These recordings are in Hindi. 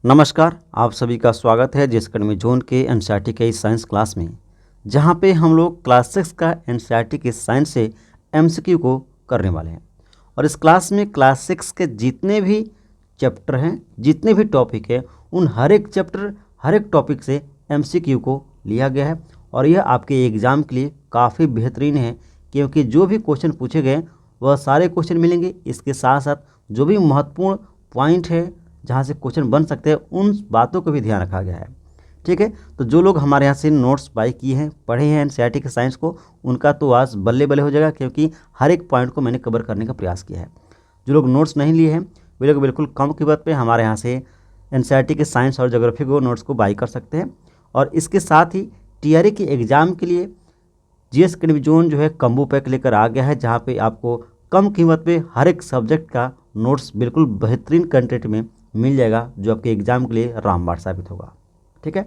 नमस्कार, आप सभी का स्वागत है जिस अकेडमी जोन के एनसीईआरटी के इस साइंस क्लास में, जहां पे हम लोग क्लास 6 का एनसीईआरटी के साइंस से एमसीक्यू को करने वाले हैं। और इस क्लास में क्लास 6 के जितने भी चैप्टर हैं, जितने भी टॉपिक हैं, उन हर एक चैप्टर, हर एक टॉपिक से एमसीक्यू को लिया गया है। और यह आपके एग्ज़ाम के लिए काफ़ी बेहतरीन है, क्योंकि जो भी क्वेश्चन पूछे गए वह सारे क्वेश्चन मिलेंगे। इसके साथ साथ जो भी महत्वपूर्ण पॉइंट है जहाँ से क्वेश्चन बन सकते हैं, उन बातों को भी ध्यान रखा गया है। ठीक है, तो जो लोग हमारे यहाँ से नोट्स बाय किए हैं, पढ़े हैं एनसीईआरटी के साइंस को, उनका तो आज बल्ले बल्ले हो जाएगा, क्योंकि हर एक पॉइंट को मैंने कवर करने का प्रयास किया है। जो लोग नोट्स नहीं लिए हैं वे लोग बिल्कुल कम कीमत पे हमारे यहाँ से एनसीईआरटी के साइंस और ज्योग्राफी को नोट्स को बाय कर सकते हैं। और इसके साथ ही टीआरई के एग्ज़ाम के लिए जीएस अकेडमी जोन जो है कम्बो पैक लेकर आ गया है, जहाँ पे आपको कम कीमत पे हर एक सब्जेक्ट का नोट्स बिल्कुल बेहतरीन कंटेंट में मिल जाएगा, जो आपके एग्जाम के लिए रामबाण साबित होगा। ठीक है,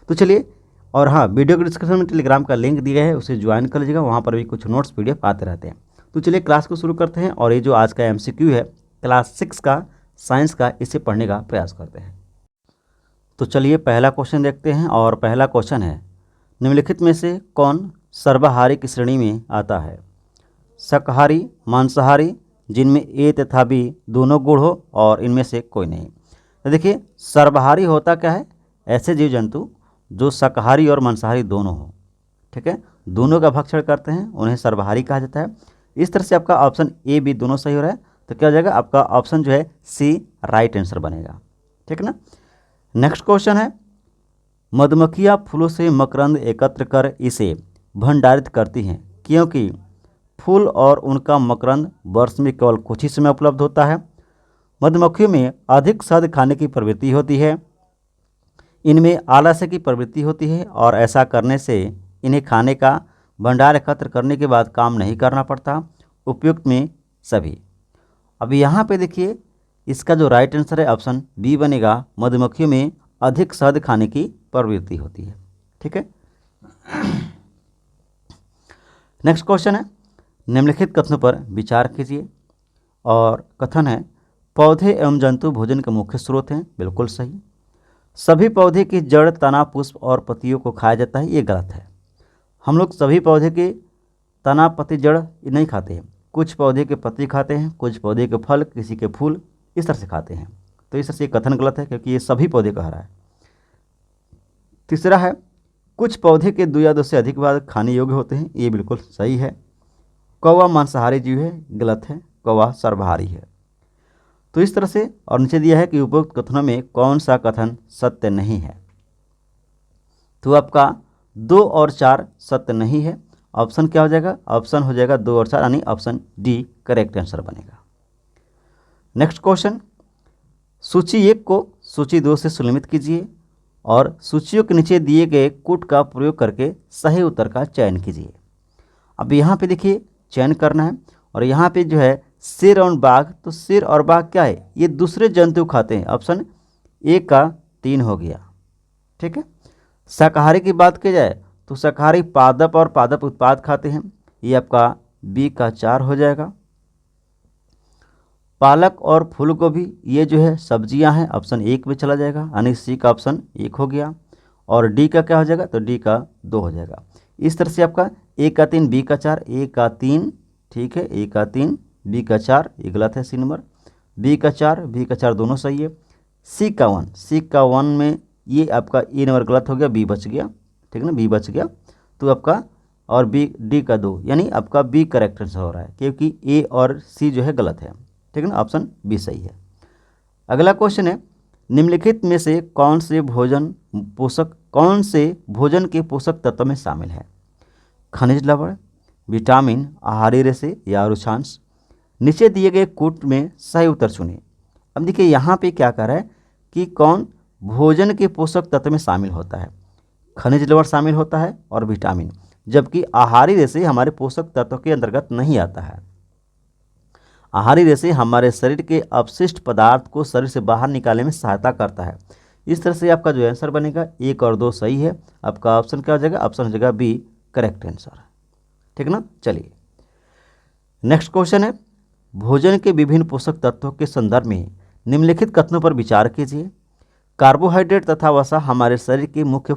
तो चलिए, और हाँ, वीडियो के डिस्क्रिप्शन में टेलीग्राम का लिंक दिया है, उसे ज्वाइन कर लीजिएगा। वहाँ पर भी कुछ नोट्स पीडीएफ आते रहते हैं। तो चलिए क्लास को शुरू करते हैं, और ये जो आज का एमसीक्यू है क्लास 6 का साइंस का, इसे पढ़ने का प्रयास करते हैं। तो चलिए पहला क्वेश्चन देखते हैं, और पहला क्वेश्चन है, निम्नलिखित में से कौन सर्वाहारी की श्रेणी में आता है? शाकाहारी, मांसाहारी, जिनमें ए तथा बी दोनों गुण हो, और इनमें से कोई नहीं। तो देखिए, सर्वाहारी होता क्या है? ऐसे जीव जंतु जो शाकाहारी और मांसाहारी दोनों हो। ठीक है, दोनों का भक्षण करते हैं, उन्हें सर्वाहारी कहा जाता है। इस तरह से आपका ऑप्शन ए बी दोनों सही हो रहा है, तो क्या हो जाएगा? आपका ऑप्शन जो है सी राइट आंसर बनेगा। ठीक है ना। नेक्स्ट क्वेश्चन है, मधुमक्खियाँ फूलों से मकरंद एकत्र कर इसे भंडारित करती हैं, क्योंकि फूल और उनका मकरंद वर्ष में केवल कुछ ही समय उपलब्ध होता है। मधुमक्खियों में अधिक शहद खाने की प्रवृत्ति होती है, इनमें आलस्य की प्रवृत्ति होती है, और ऐसा करने से इन्हें खाने का भंडार एकत्र करने के बाद काम नहीं करना पड़ता। उपयुक्त में सभी। अब यहाँ पे देखिए, इसका जो राइट आंसर है ऑप्शन बी बनेगा। मधुमक्खियों में अधिक शहद खाने की प्रवृत्ति होती है। ठीक है। नेक्स्ट क्वेश्चन है, निम्नलिखित कथनों पर विचार कीजिए। और कथन है, पौधे एवं जंतु भोजन के मुख्य स्रोत हैं। बिल्कुल सही। सभी पौधे की जड़, तना, पुष्प और पत्तियों को खाया जाता है। ये गलत है। हम लोग सभी पौधे के तना, पत्ती, जड़ नहीं खाते हैं। कुछ पौधे के पत्ती खाते हैं, कुछ पौधे के फल, किसी के फूल, इस तरह से खाते हैं। तो इस तरह से ये कथन गलत है, क्योंकि ये सभी पौधे कह रहा है। तीसरा है, कुछ पौधे के 2 या 2 से अधिक बार खाने योग्य होते हैं। ये बिल्कुल सही है। कौवा मांसाहारी जीव है। गलत है, कौवा सर्वाहारी है। तो इस तरह से, और नीचे दिया है कि उपरोक्त कथनों में कौन सा कथन सत्य नहीं है। तो आपका 2 और 4 सत्य नहीं है। ऑप्शन क्या हो जाएगा? ऑप्शन हो जाएगा 2 और 4, यानी ऑप्शन डी करेक्ट आंसर बनेगा। नेक्स्ट क्वेश्चन, सूची 1 को सूची 2 से सुलमित कीजिए, और सूचियों के नीचे दिए गए कूट का प्रयोग करके सही उत्तर का चयन कीजिए। अब यहाँ पे देखिए, चयन करना है, और यहाँ पे जो है शेर और बाघ, तो शेर और बाघ क्या है? ये दूसरे जंतु खाते हैं। ऑप्शन ए का 3 हो गया। ठीक है। शाकाहारी की बात की जाए तो शाकाहारी पादप और पादप उत्पाद खाते हैं। ये आपका बी का 4 हो जाएगा। पालक और फूल गोभी, ये जो है सब्जियां हैं, ऑप्शन 1 में चला जाएगा, यानी सी का ऑप्शन 1 हो गया। और डी का क्या हो जाएगा? तो डी का 2 हो जाएगा। इस तरह से आपका ए का 3, बी का 4, ए का 3, ठीक है, ए का 3, बी का 4, ये गलत है सी नंबर। बी का 4, बी का 4 दोनों सही है। सी का 1, सी का 1 में ये आपका ए नंबर गलत हो गया, बी बच गया। ठीक है ना, बी बच गया। तो आपका, और बी, डी का 2, यानी आपका बी करेक्ट आंसर हो रहा है, क्योंकि ए और सी जो है गलत है। ठीक है ना, ऑप्शन बी सही है। अगला क्वेश्चन है, निम्नलिखित में से कौन से भोजन के पोषक तत्व में शामिल है? खनिज लवण, विटामिन, आहारी रेशे या रुचांश। नीचे दिए गए कूट में सही उत्तर चुनें। अब देखिए, यहाँ पे क्या कर रहा है कि कौन भोजन के पोषक तत्व में शामिल होता है? खनिज लवण शामिल होता है और विटामिन, जबकि आहारी रेशे हमारे पोषक तत्व के अंतर्गत नहीं आता है। आहारी रेशे हमारे शरीर के अपशिष्ट पदार्थ को शरीर से बाहर निकालने में सहायता करता है। इस तरह से आपका जो आंसर बनेगा 1 और 2 सही है। आपका ऑप्शन क्या हो जाएगा? ऑप्शन हो जाएगा बी करेक्ट आंसर। ठीक ना। चलिए नेक्स्ट क्वेश्चन है, भोजन के विभिन्न पोषक तत्वों के संदर्भ में निम्नलिखित कथनों पर विचार कीजिए। कार्बोहाइड्रेट तथा वसा हमारे शरीर के मुख्य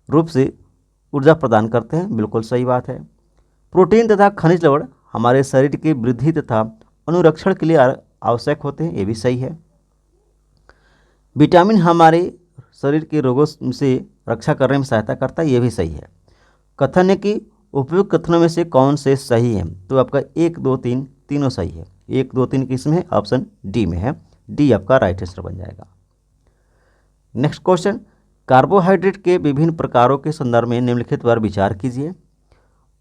रूप से ऊर्जा प्रदान करते हैं, बिल्कुल सही बात है। प्रोटीन तथा खनिज लवण हमारे शरीर की वृद्धि तथा अनुरक्षण के लिए आवश्यक होते हैं, ये भी सही है। विटामिन हमारे शरीर के रोगों से रक्षा करने में सहायता करता है, ये भी सही है। कथन है कि उपयुक्त कथनों में से कौन से सही है, तो आपका 1, 2, 3 तीनों सही है। 1, 2, 3 किस में है, ऑप्शन डी में है, डी आपका राइट आंसर बन जाएगा। नेक्स्ट क्वेश्चन, कार्बोहाइड्रेट के विभिन्न प्रकारों के संदर्भ में निम्नलिखित पर विचार कीजिए।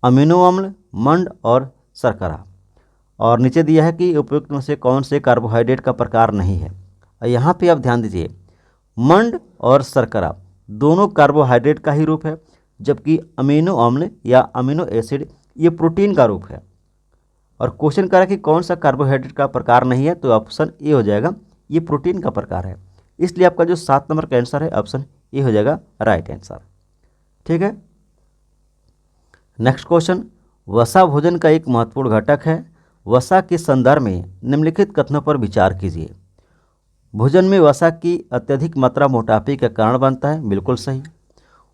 अमीनो अम्ल, मंड और शर्करा। और नीचे दिया है कि उपयुक्त में से कौन से कार्बोहाइड्रेट का प्रकार नहीं है। यहाँ पे आप ध्यान दीजिए, मंड और शर्करा दोनों कार्बोहाइड्रेट का ही रूप है, जबकि अमीनो अम्ल या अमीनो एसिड ये प्रोटीन का रूप है। और क्वेश्चन करा कि कौन सा कार्बोहाइड्रेट का प्रकार नहीं है, तो ऑप्शन ए हो जाएगा, ये प्रोटीन का प्रकार है। इसलिए आपका जो 7 नंबर का आंसर है ऑप्शन ए हो जाएगा राइट आंसर। ठीक है। नेक्स्ट क्वेश्चन, वसा भोजन का एक महत्वपूर्ण घटक है। वसा के संदर्भ में निम्नलिखित कथनों पर विचार कीजिए। भोजन में वसा की अत्यधिक मात्रा मोटापे का कारण बनता है, बिल्कुल सही।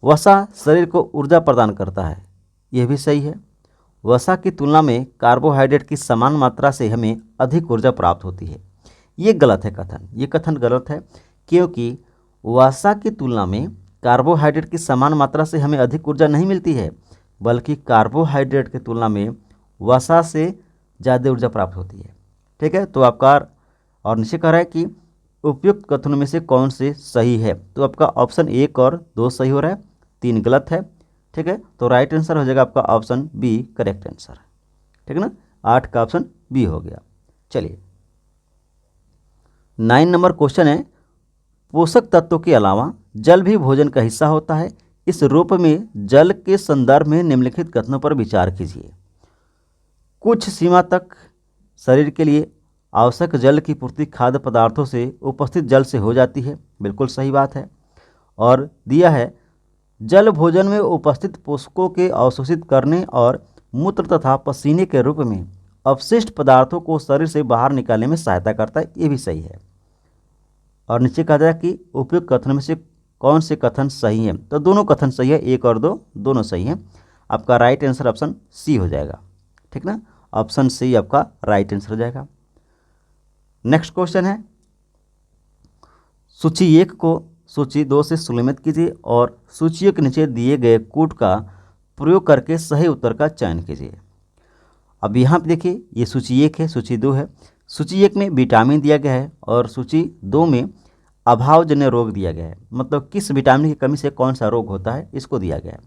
वसा शरीर को ऊर्जा प्रदान करता है, यह भी सही है। वसा की तुलना में कार्बोहाइड्रेट की समान मात्रा से हमें अधिक ऊर्जा प्राप्त होती है, ये गलत है कथन, ये कथन गलत है, क्योंकि वसा की तुलना में कार्बोहाइड्रेट की समान मात्रा से हमें अधिक ऊर्जा नहीं मिलती है, बल्कि कार्बोहाइड्रेट की तुलना में वसा से ज़्यादा ऊर्जा प्राप्त होती है। ठीक है। तो आपका और नीचे कह रहा है कि उपयुक्त कथनों में से कौन से सही है, तो आपका ऑप्शन 1 और 2 सही हो रहा है, 3 गलत है। ठीक है। तो राइट आंसर हो जाएगा आपका ऑप्शन बी करेक्ट आंसर। ठीक है ना, 8 का ऑप्शन बी हो गया। चलिए 9 नंबर क्वेश्चन है, पोषक तत्वों के अलावा जल भी भोजन का हिस्सा होता है। इस रूप में जल के संदर्भ में निम्नलिखित कथनों पर विचार कीजिए। कुछ सीमा तक शरीर के लिए आवश्यक जल की पूर्ति खाद्य पदार्थों से उपस्थित जल से हो जाती है, बिल्कुल सही बात है। और दिया है जल भोजन में उपस्थित पोषकों के अवशोषित करने और मूत्र तथा पसीने के रूप में अपशिष्ट पदार्थों को शरीर से बाहर निकालने में सहायता करता है, ये भी सही है। और नीचे कहा जाए कि उपयुक्त कथन में से कौन से कथन सही हैं, तो दोनों कथन सही है, 1 और 2 दोनों सही हैं। आपका राइट आंसर ऑप्शन सी हो जाएगा। ठीक ना, ऑप्शन सी आपका राइट आंसर हो जाएगा। नेक्स्ट क्वेश्चन है, सूची 1 को सूची 2 से सुलमित कीजिए और सूचियों के नीचे दिए गए कूट का प्रयोग करके सही उत्तर का चयन कीजिए। अब यहाँ पे देखिए, ये सूची 1 है, सूची 2 है। सूची 1 में विटामिन दिया गया है और सूची 2 में अभावजन्य रोग दिया गया है, मतलब किस विटामिन की कमी से कौन सा रोग होता है इसको दिया गया है।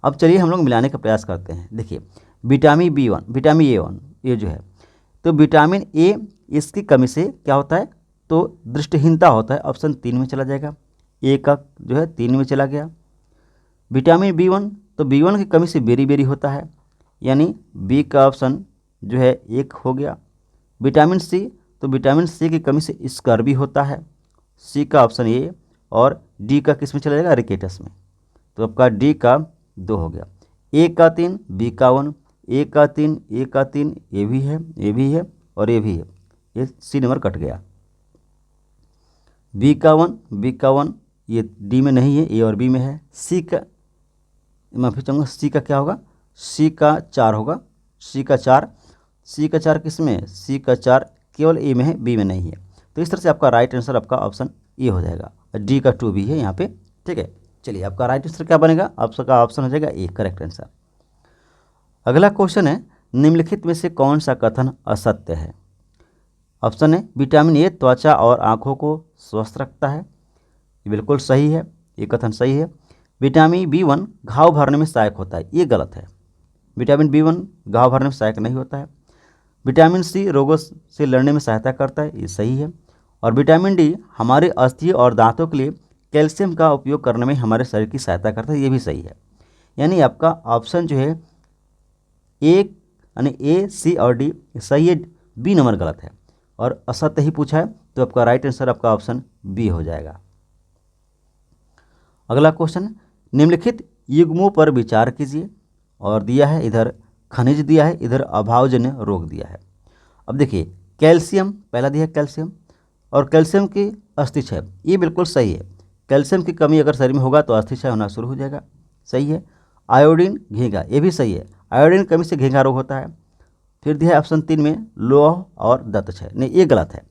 अब चलिए हम लोग मिलाने का प्रयास करते हैं। देखिए विटामिन B1, विटामिन A1 ये जो है, तो विटामिन ए इसकी कमी से क्या होता है, तो दृष्टिहीनता होता है, ऑप्शन 3 में चला जाएगा। ए का जो है 3 में चला गया। विटामिन B1, तो B1 की कमी से बेरी होता है, यानी बी का ऑप्शन जो है 1 हो गया। विटामिन सी, तो विटामिन सी की कमी से स्कर्वी होता है, सी का ऑप्शन ए। और डी का किस में चला जाएगा, रिकेटस में, तो आपका डी का 2 हो गया। ए का 3, बी का 1, ए का 3, ए का 3, ये भी है, ये भी है और ये भी है, ये सी नंबर कट गया। बी का 1, बी का 1 ये डी में नहीं है, ए और बी में है। सी का, मैं फिर चाहूँगा सी का क्या होगा, सी का 4 होगा, सी का 4, सी का 4 किस में है, सी का 4 केवल ए में है, बी में नहीं है। तो इस तरह से आपका राइट आंसर आपका ऑप्शन ए हो जाएगा। डी का 2 भी है यहाँ पे। ठीक है, चलिए आपका राइट आंसर क्या बनेगा, आपका ऑप्शन हो जाएगा ए करेक्ट आंसर। अगला क्वेश्चन है, निम्नलिखित में से कौन सा कथन असत्य है। ऑप्शन है विटामिन ए त्वचा और आँखों को स्वस्थ रखता है, ये बिल्कुल सही है, ये कथन सही है। विटामिन B1 घाव भरने में सहायक होता है, ये गलत है। विटामिन B1 घाव भरने में सहायक नहीं होता है। विटामिन सी रोगों से लड़ने में सहायता करता है, ये सही है। और विटामिन डी हमारे अस्थियों और दांतों के लिए कैल्शियम का उपयोग करने में हमारे शरीर की सहायता करता है, ये भी सही है। यानी आपका ऑप्शन जो है ए, यानी ए, सी और डी सही है, बी नंबर गलत है और असत्य ही पूछा है, तो आपका राइट आंसर आपका ऑप्शन बी हो जाएगा। अगला क्वेश्चन, निम्नलिखित युग्मों पर विचार कीजिए और दिया है इधर खनिज दिया है, इधर अभावजन्य रोग दिया है। अब देखिए कैल्शियम पहला दिया है कैल्शियम, और कैल्शियम की अस्थिक्षय ये बिल्कुल सही है, कैल्शियम की कमी अगर शरीर में होगा तो अस्थि क्षय होना शुरू हो जाएगा, सही है। आयोडीन घींघा, ये भी सही है, आयोडीन कमी से घींघा रोग होता है। फिर दिया है ऑप्शन 3 में लोह और दंत क्षय, नहीं ये गलत है।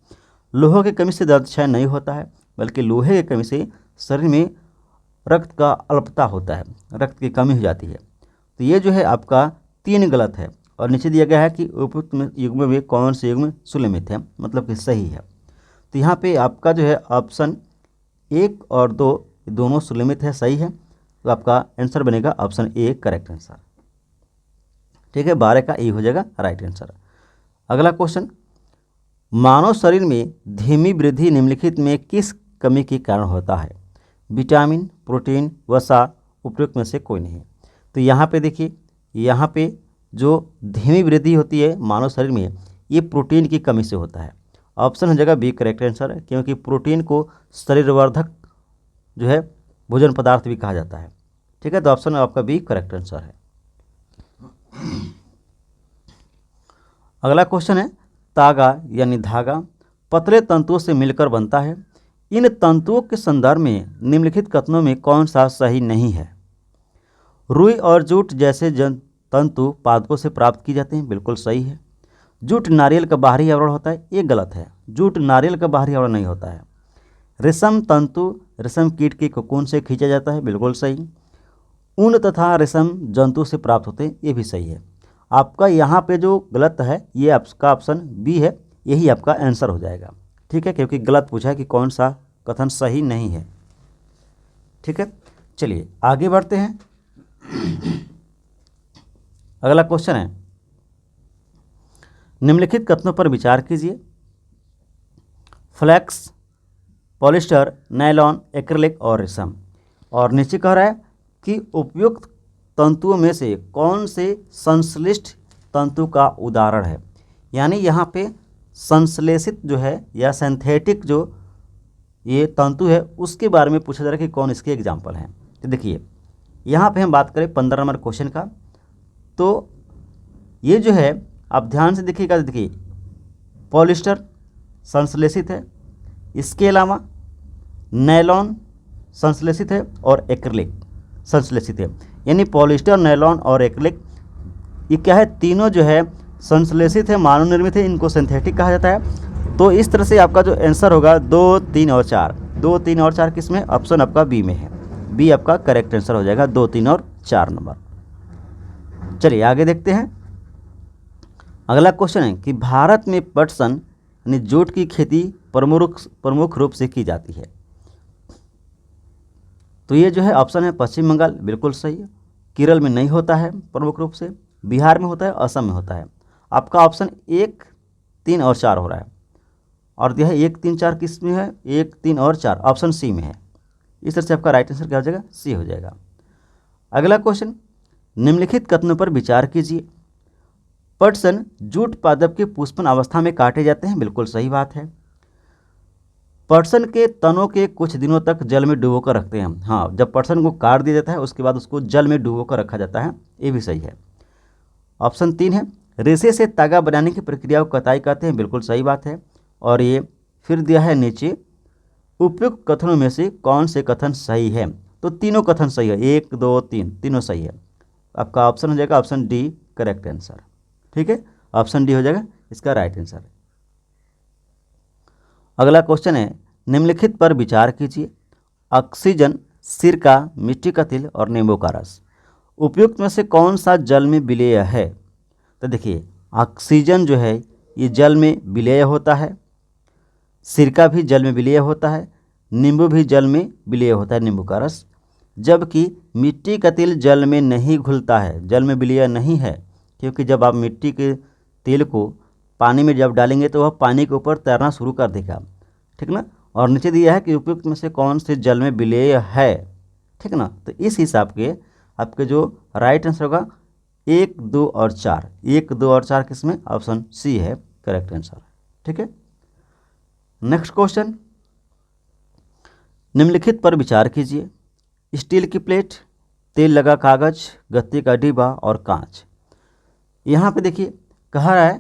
लोह की कमी से दंत क्षय नहीं होता है, बल्कि लोहे की कमी से शरीर में रक्त का अल्पता होता है, रक्त की कमी हो जाती है। तो ये जो है आपका 3 गलत है। और नीचे दिया गया है कि उपयुक्त युग्म में कौन से युग्म सुलमित है, मतलब कि सही है। तो यहाँ पे आपका जो है ऑप्शन 1 और 2 दोनों सुलमित है, सही है। तो आपका आंसर बनेगा ऑप्शन ए करेक्ट आंसर, ठीक है। 12 का ए हो जाएगा राइट आंसर। अगला क्वेश्चन, मानव शरीर में धीमी वृद्धि निम्नलिखित में किस कमी के कारण होता है? विटामिन, प्रोटीन, वसा, उपयुक्त में से कोई नहीं। तो यहाँ पे देखिए, यहाँ पे जो धीमी वृद्धि होती है मानव शरीर में, ये प्रोटीन की कमी से होता है। ऑप्शन हो जाएगा बी करेक्ट आंसर है, क्योंकि प्रोटीन को शरीरवर्धक जो है भोजन पदार्थ भी कहा जाता है, ठीक है। तो ऑप्शन आपका बी करेक्ट आंसर है। अगला क्वेश्चन है, तागा यानी धागा पतले तंतुओं से मिलकर बनता है। इन तंतुओं के संदर्भ में निम्नलिखित कथनों में कौन सा सही नहीं है? रुई और जूट जैसे तंतु पादपों से प्राप्त की जाते हैं, बिल्कुल सही है। जूट नारियल का बाहरी आवरण होता है, ये गलत है, जूट नारियल का बाहरी आवरण नहीं होता है। रेशम तंतु रेशम कीट के कोकून से खींचा जाता है, बिल्कुल सही। ऊन तथा रेशम जंतु से प्राप्त होते हैं, ये भी सही है। आपका यहाँ पे जो गलत है ये आपका ऑप्शन बी है, यही आपका आंसर हो जाएगा, ठीक है, क्योंकि गलत पूछा है कि कौन सा कथन सही नहीं है, ठीक है। चलिए आगे बढ़ते हैं। अगला क्वेश्चन है, निम्नलिखित कथनों पर विचार कीजिए। फ्लैक्स, पॉलिस्टर, नायलॉन, एक्रिलिक और रेशम। और नीचे कह रहा है कि उपयुक्त तंतुओं में से कौन से संश्लिष्ट तंतु का उदाहरण है। यानी यहाँ पे संश्लेषित जो है या सिंथेटिक जो ये तंतु है उसके बारे में पूछा जा रहा है कि कौन इसके एग्जाम्पल हैं। तो देखिए यहाँ पे हम बात करें 15 नंबर क्वेश्चन का, तो ये जो है आप ध्यान से देखिएगा। देखिए पॉलिस्टर संश्लेषित है, इसके अलावा नायलॉन संश्लेषित है और एक्रिलिक संश्लेषित है। यानी पॉलिस्टर, नायलॉन और एक्रिलिक ये क्या है, तीनों जो है संश्लेषित है, मानव निर्मित है, इनको सिंथेटिक कहा जाता है। तो इस तरह से आपका जो आंसर होगा 2, 3 और 4, 2, 3 और 4 किस में? ऑप्शन आपका बी में है, बी आपका करेक्ट आंसर हो जाएगा, 2, 3 और 4 नंबर। चलिए आगे देखते हैं। अगला क्वेश्चन है कि भारत में पटसन यानी जूट की खेती प्रमुख रूप से की जाती है। तो ये जो है ऑप्शन है पश्चिम बंगाल, बिल्कुल सही है। केरल में नहीं होता है प्रमुख रूप से, बिहार में होता है, असम में होता है। आपका ऑप्शन 1, 3 और 4 हो रहा है। और यह 1, 3, 4 किस में है? 1, 3 और 4 ऑप्शन सी में है। इस तरह से आपका राइट आंसर क्या हो जाएगा? सी हो जाएगा। अगला क्वेश्चन, निम्नलिखित कथनों पर विचार कीजिए। पटसन जूट पादप के पुष्पन अवस्था में काटे जाते हैं, बिल्कुल सही बात है। पटसन के तनों के कुछ दिनों तक जल में डुबो कर रखते हैं हम, हाँ, जब पटसन को काट दिया जाता है उसके बाद उसको जल में डुबो कर रखा जाता है, ये भी सही है। ऑप्शन 3 है, रेशे से तागा बनाने की प्रक्रिया को कताई कहते हैं, बिल्कुल सही बात है। और ये फिर दिया है नीचे, उपयुक्त कथनों में से कौन से कथन सही है? तो तीनों कथन सही है, 1, 2, 3 तीनों सही है। आपका ऑप्शन हो जाएगा ऑप्शन डी करेक्ट आंसर, ठीक है, ऑप्शन डी हो जाएगा इसका राइट आंसर। अगला क्वेश्चन है, निम्नलिखित पर विचार कीजिए। ऑक्सीजन, सिरका, मिट्टी का तिल और नींबू का रस, उपयुक्त में से कौन सा जल में विलेय है? तो देखिए ऑक्सीजन जो है ये जल में विलेय होता है, सिरका भी जल में विलेय होता है, नींबू भी जल में विलेय होता है, नींबू का रस। जबकि मिट्टी का तिल जल में नहीं घुलता है, जल में विलेय नहीं है, क्योंकि जब आप मिट्टी के तेल को पानी में जब डालेंगे तो वह पानी के ऊपर तैरना शुरू कर देगा, ठीक ना। और नीचे दिया है कि उपयुक्त में से कौन से जल में विलेय है, ठीक ना। तो इस हिसाब के आपके जो राइट आंसर होगा 1, 2 और 4, 1, 2 और 4 किसमें? ऑप्शन सी है करेक्ट आंसर, ठीक है। नेक्स्ट क्वेश्चन, निम्नलिखित पर विचार कीजिए। स्टील की प्लेट, तेल लगा कागज, गत्ते का डिब्बा और कांच। यहाँ पे देखिए कहा रहा है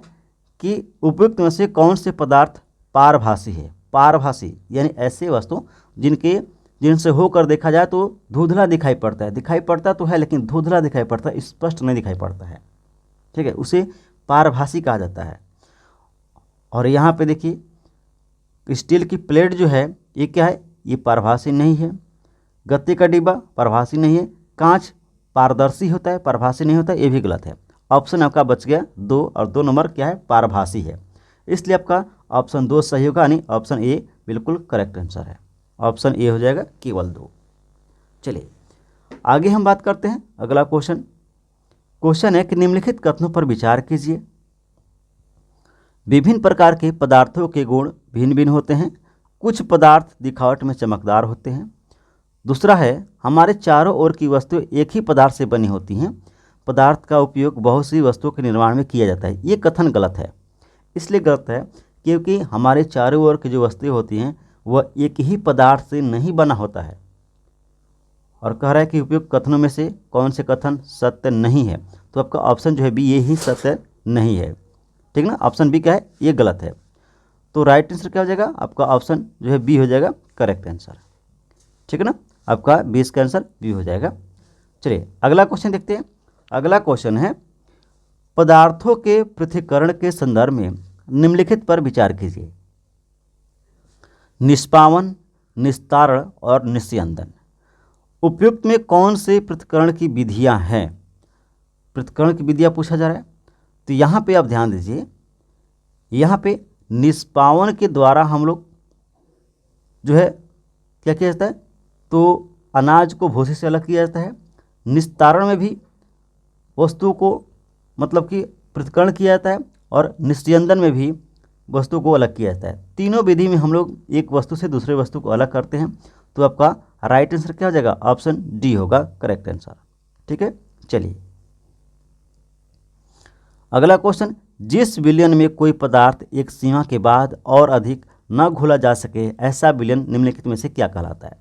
कि उपयुक्त में से कौन से पदार्थ पारभासी है। पारभासी यानी ऐसे वस्तु जिनके जिनसे होकर देखा जाए तो धुंधला दिखाई पड़ता तो है लेकिन धुंधला दिखाई पड़ता है, स्पष्ट नहीं दिखाई पड़ता है। ठीक है, उसे पारभासी कहा जाता है। और यहाँ पे देखिए स्टील की प्लेट जो है ये क्या है, ये पारभासी नहीं है। गत्ते का डिब्बा पारभासी नहीं है। कांच पारदर्शी होता है, पारभासी नहीं होता, ये भी गलत है। ऑप्शन आपका बच गया 2 और 2 नंबर क्या है, पारभासी है। इसलिए आपका ऑप्शन 2 सही होगा, यानी ऑप्शन ए बिल्कुल करेक्ट आंसर है। ऑप्शन ए हो जाएगा केवल 2। चलिए आगे हम बात करते हैं। अगला क्वेश्चन है कि निम्नलिखित कथनों पर विचार कीजिए। विभिन्न प्रकार के पदार्थों के गुण भिन्न भिन्न होते हैं। कुछ पदार्थ दिखावट में चमकदार होते हैं। दूसरा है हमारे चारों ओर की वस्तुएं एक ही पदार्थ से बनी होती हैं। पदार्थ का उपयोग बहुत सी वस्तुओं के निर्माण में किया जाता है। ये कथन गलत है। इसलिए गलत है क्योंकि हमारे चारों ओर की जो वस्तुएं होती हैं वह एक ही पदार्थ से नहीं बना होता है। और कह रहा है कि उपयुक्त कथनों में से कौन से कथन सत्य नहीं है, तो आपका ऑप्शन जो है बी, ये ही सत्य नहीं है। ठीक ना, ऑप्शन बी क्या है, ये गलत है। तो राइट आंसर क्या हो जाएगा, आपका ऑप्शन जो है बी हो जाएगा करेक्ट आंसर। ठीक है ना, आपका 20 का आंसर बी हो जाएगा। चलिए अगला क्वेश्चन देखते हैं। अगला क्वेश्चन है पदार्थों के पृथक्करण के संदर्भ में निम्नलिखित पर विचार कीजिए। निष्पावन, निस्तारण और निस्यंदन। उपयुक्त में कौन से पृथक्करण की विधियां हैं? पृथक्करण की विधियां पूछा जा रहा है। तो यहाँ पे आप ध्यान दीजिए, यहाँ पे निष्पावन के द्वारा हम लोग जो है क्या किया जाता है, तो अनाज को भूसे से अलग किया जाता है। निस्तारण में भी वस्तु को मतलब कि पृथक्करण किया जाता है और निस्यंदन में भी वस्तु को अलग किया जाता है। तीनों विधि में हम लोग एक वस्तु से दूसरे वस्तु को अलग करते हैं। तो आपका राइट आंसर क्या हो जाएगा, ऑप्शन डी होगा करेक्ट आंसर। ठीक है, चलिए अगला क्वेश्चन। जिस विलयन में कोई पदार्थ एक सीमा के बाद और अधिक न घुला जा सके ऐसा विलयन निम्नलिखित में से क्या कहलाता है?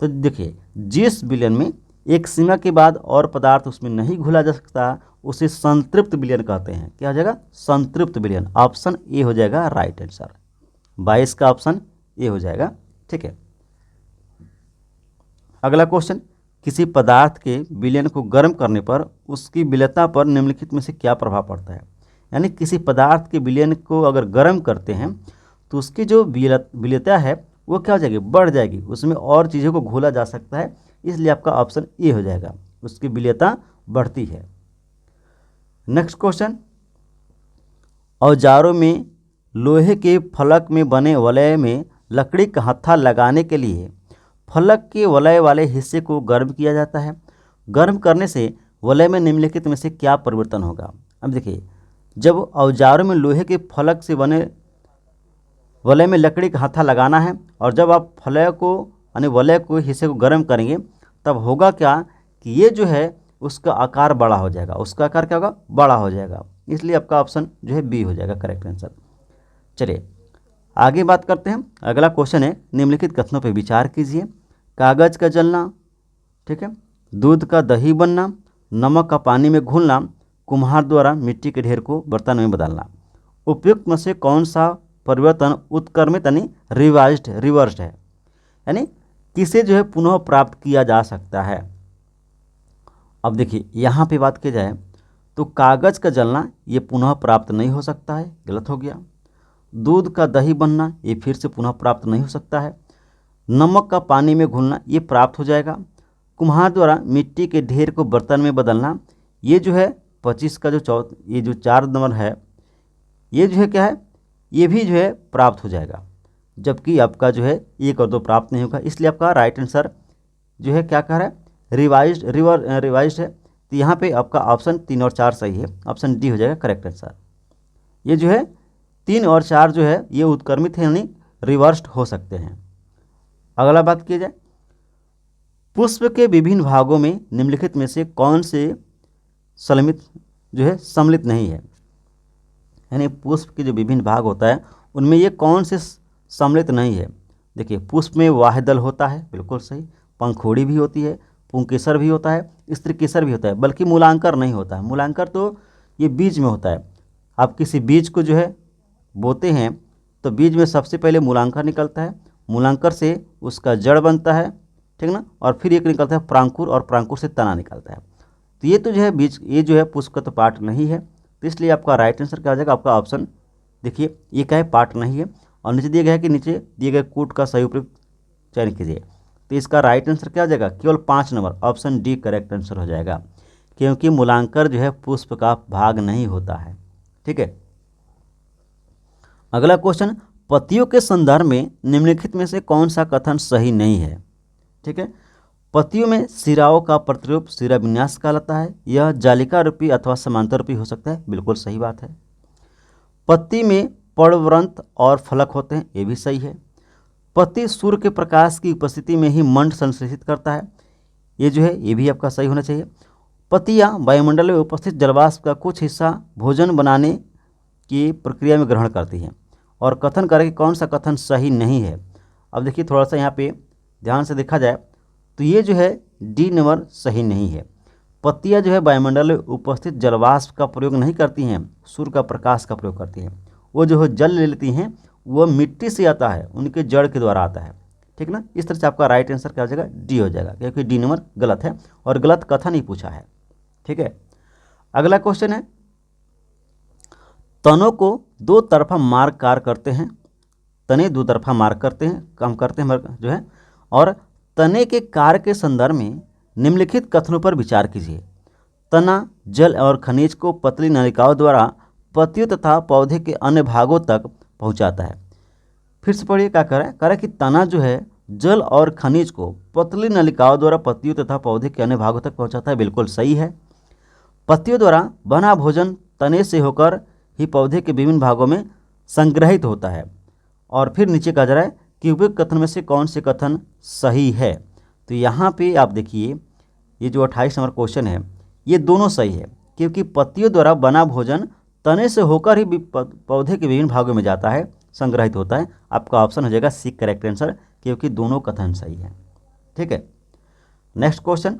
तो देखिए जिस विलयन में एक सीमा के बाद और पदार्थ उसमें नहीं घुला जा सकता उसे संतृप्त विलयन कहते हैं। क्या हो जाएगा, संतृप्त विलयन। ऑप्शन ए हो जाएगा राइट आंसर। 22 का ऑप्शन ए हो जाएगा। ठीक है, अगला क्वेश्चन। किसी पदार्थ के विलयन को गर्म करने पर उसकी विलयता पर निम्नलिखित में से क्या प्रभाव पड़ता है? यानी किसी पदार्थ के विलयन को अगर गर्म करते हैं तो उसकी जो विलयता है वो क्या हो जाएगी, बढ़ जाएगी। उसमें और चीज़ों को घोला जा सकता है, इसलिए आपका ऑप्शन ए हो जाएगा, उसकी विलयता बढ़ती है। Next question. औजारों में लोहे के फलक में बने वलय में लकड़ी का हत्था लगाने के लिए फलक के वलय वाले हिस्से को गर्म किया जाता है। गर्म करने से वलय में निम्नलिखित में से क्या परिवर्तन होगा? अब देखिए जब औजारों में लोहे के फलक से बने वलय में लकड़ी का हत्था लगाना है और जब आप फलय को यानी वलय को हिस्से को गर्म करेंगे तब होगा क्या कि ये जो है उसका आकार बड़ा हो जाएगा। उसका आकार क्या होगा, बड़ा हो जाएगा। इसलिए आपका ऑप्शन जो है बी हो जाएगा करेक्ट आंसर। चलिए आगे बात करते हैं। अगला क्वेश्चन है निम्नलिखित कथनों पर विचार कीजिए। कागज़ का जलना, ठीक है, दूध का दही बनना, नमक का पानी में घुलना, कुम्हार द्वारा मिट्टी के ढेर को बर्तन में बदलना। उपयुक्त में से कौन सा परिवर्तन उत्क्रमित यानी रिवर्स्ड है? यानी किसे जो है पुनः प्राप्त किया जा सकता है? अब देखिए यहाँ पे बात की जाए तो कागज़ का जलना ये पुनः प्राप्त नहीं हो सकता है, गलत हो गया। दूध का दही बनना ये फिर से पुनः प्राप्त नहीं हो सकता है। नमक का पानी में घुलना ये प्राप्त हो जाएगा। कुम्हार द्वारा मिट्टी के ढेर को बर्तन में बदलना ये जो है 25 का जो ये जो 4 नंबर है ये जो है क्या है, ये भी जो है प्राप्त हो जाएगा। जबकि आपका जो है 1 और 2 प्राप्त नहीं होगा। इसलिए आपका राइट आंसर जो है क्या कह रहा है, रिवाइज्ड है। तो यहाँ पे आपका ऑप्शन 3 और 4 सही है। ऑप्शन डी हो जाएगा करेक्ट आंसर। ये जो है 3 और 4 जो है ये उत्क्रमित है यानी रिवर्स्ड हो सकते हैं। अगला बात किया जाए, पुष्प के विभिन्न भागों में निम्नलिखित में से कौन से सम्मिलित नहीं है? यानी पुष्प के जो विभिन्न भाग होता है उनमें ये कौन से सम्मिलित नहीं है? देखिए पुष्प में वाह्यदल होता है, बिल्कुल सही। पंखुड़ी भी होती है, पुंकेसर भी होता है, स्त्रीकेसर भी होता है, बल्कि मूलांकर नहीं होता है। मूलांकर तो ये बीज में होता है। आप किसी बीज को जो है बोते हैं तो बीज में सबसे पहले मूलांकर निकलता है, मूलांकर से उसका जड़ बनता है, ठीक ना, और फिर एक निकलता है प्रांकुर और प्रांकुर से तना निकलता है। तो ये तो जो है बीज, ये जो है पुष्पगत पार्ट नहीं है, तो इसलिए आपका राइट आंसर क्या हो जाएगा, आपका ऑप्शन देखिए ये क्या है, पार्ट नहीं है। और नीचे दिया गया है कि नीचे दिए गए कूट का सही उपयुक्त चयन कीजिए। तो इसका राइट आंसर क्या हो जाएगा, केवल 5 number, option D correct answer हो जाएगा, क्योंकि मूलांकर जो है पुष्प का भाग नहीं होता है। ठीक है, अगला क्वेश्चन, पतियों के संदर्भ में निम्नलिखित में से कौन सा कथन सही नहीं है। ठीक है, पतियों में सिराओं का प्रतिरूप सिरा विन्यास कहलाता है, यह जालिका रूपी अथवा समांतर रूपी हो सकता है, बिल्कुल सही बात है। पत्ती में पर्णवृंत और फलक होते हैं, ये भी सही है। पत्ती सूर्य के प्रकाश की उपस्थिति में ही मंड संश्लेषित करता है, ये जो है ये भी आपका सही होना चाहिए। पत्तियां वायुमंडल में उपस्थित जलवाष्प का कुछ हिस्सा भोजन बनाने की प्रक्रिया में ग्रहण करती हैं। और कथन करें कि कौन सा कथन सही नहीं है। अब देखिए थोड़ा सा यहाँ पे ध्यान से देखा जाए तो ये जो है डी नंबर सही नहीं है। पत्तियां जो है वायुमंडल में उपस्थित जलवाष्प का प्रयोग नहीं करती हैं, सूर्य का प्रकाश का प्रयोग करती हैं। वो जो है जल ले लेती हैं, वो मिट्टी से आता है, उनके जड़ के द्वारा आता है। ठीक ना, इस तरह से आपका राइट आंसर क्या हो जाएगा, डी हो जाएगा, क्योंकि डी नंबर गलत है और गलत कथन ही पूछा है। ठीक है, अगला क्वेश्चन है, तनों को दो तरफा मार्ग कार्य करते हैं, तने दो तरफा मार्ग करते हैं, काम करते हैं जो है, और तने के कार्य के संदर्भ में निम्नलिखित कथनों पर विचार कीजिए। तना जल और खनिज को पतली नलिकाओं द्वारा पत्तियों तथा पौधे के अन्य भागों तक पहुंचाता है। फिर से पढ़िए क्या करें कि तना जो है जल और खनिज को पतली नलिकाओं द्वारा पत्तियों तथा पौधे के अन्य भागों तक पहुंचाता है, बिल्कुल सही है। पत्तियों द्वारा बना भोजन तने से होकर ही पौधे के विभिन्न भागों में संग्रहित होता है। और फिर नीचे कहा जा रहा है कि उपयुक्त कथन में से कौन से कथन सही है। तो यहाँ पे आप देखिए ये जो 28 नंबर क्वेश्चन है ये दोनों सही है, क्योंकि पत्तियों द्वारा बना भोजन तने से होकर ही पौधे के विभिन्न भागों में जाता है, संग्रहित होता है। आपका ऑप्शन हो जाएगा सी करेक्ट आंसर, क्योंकि दोनों कथन सही है। ठीक है, नेक्स्ट क्वेश्चन,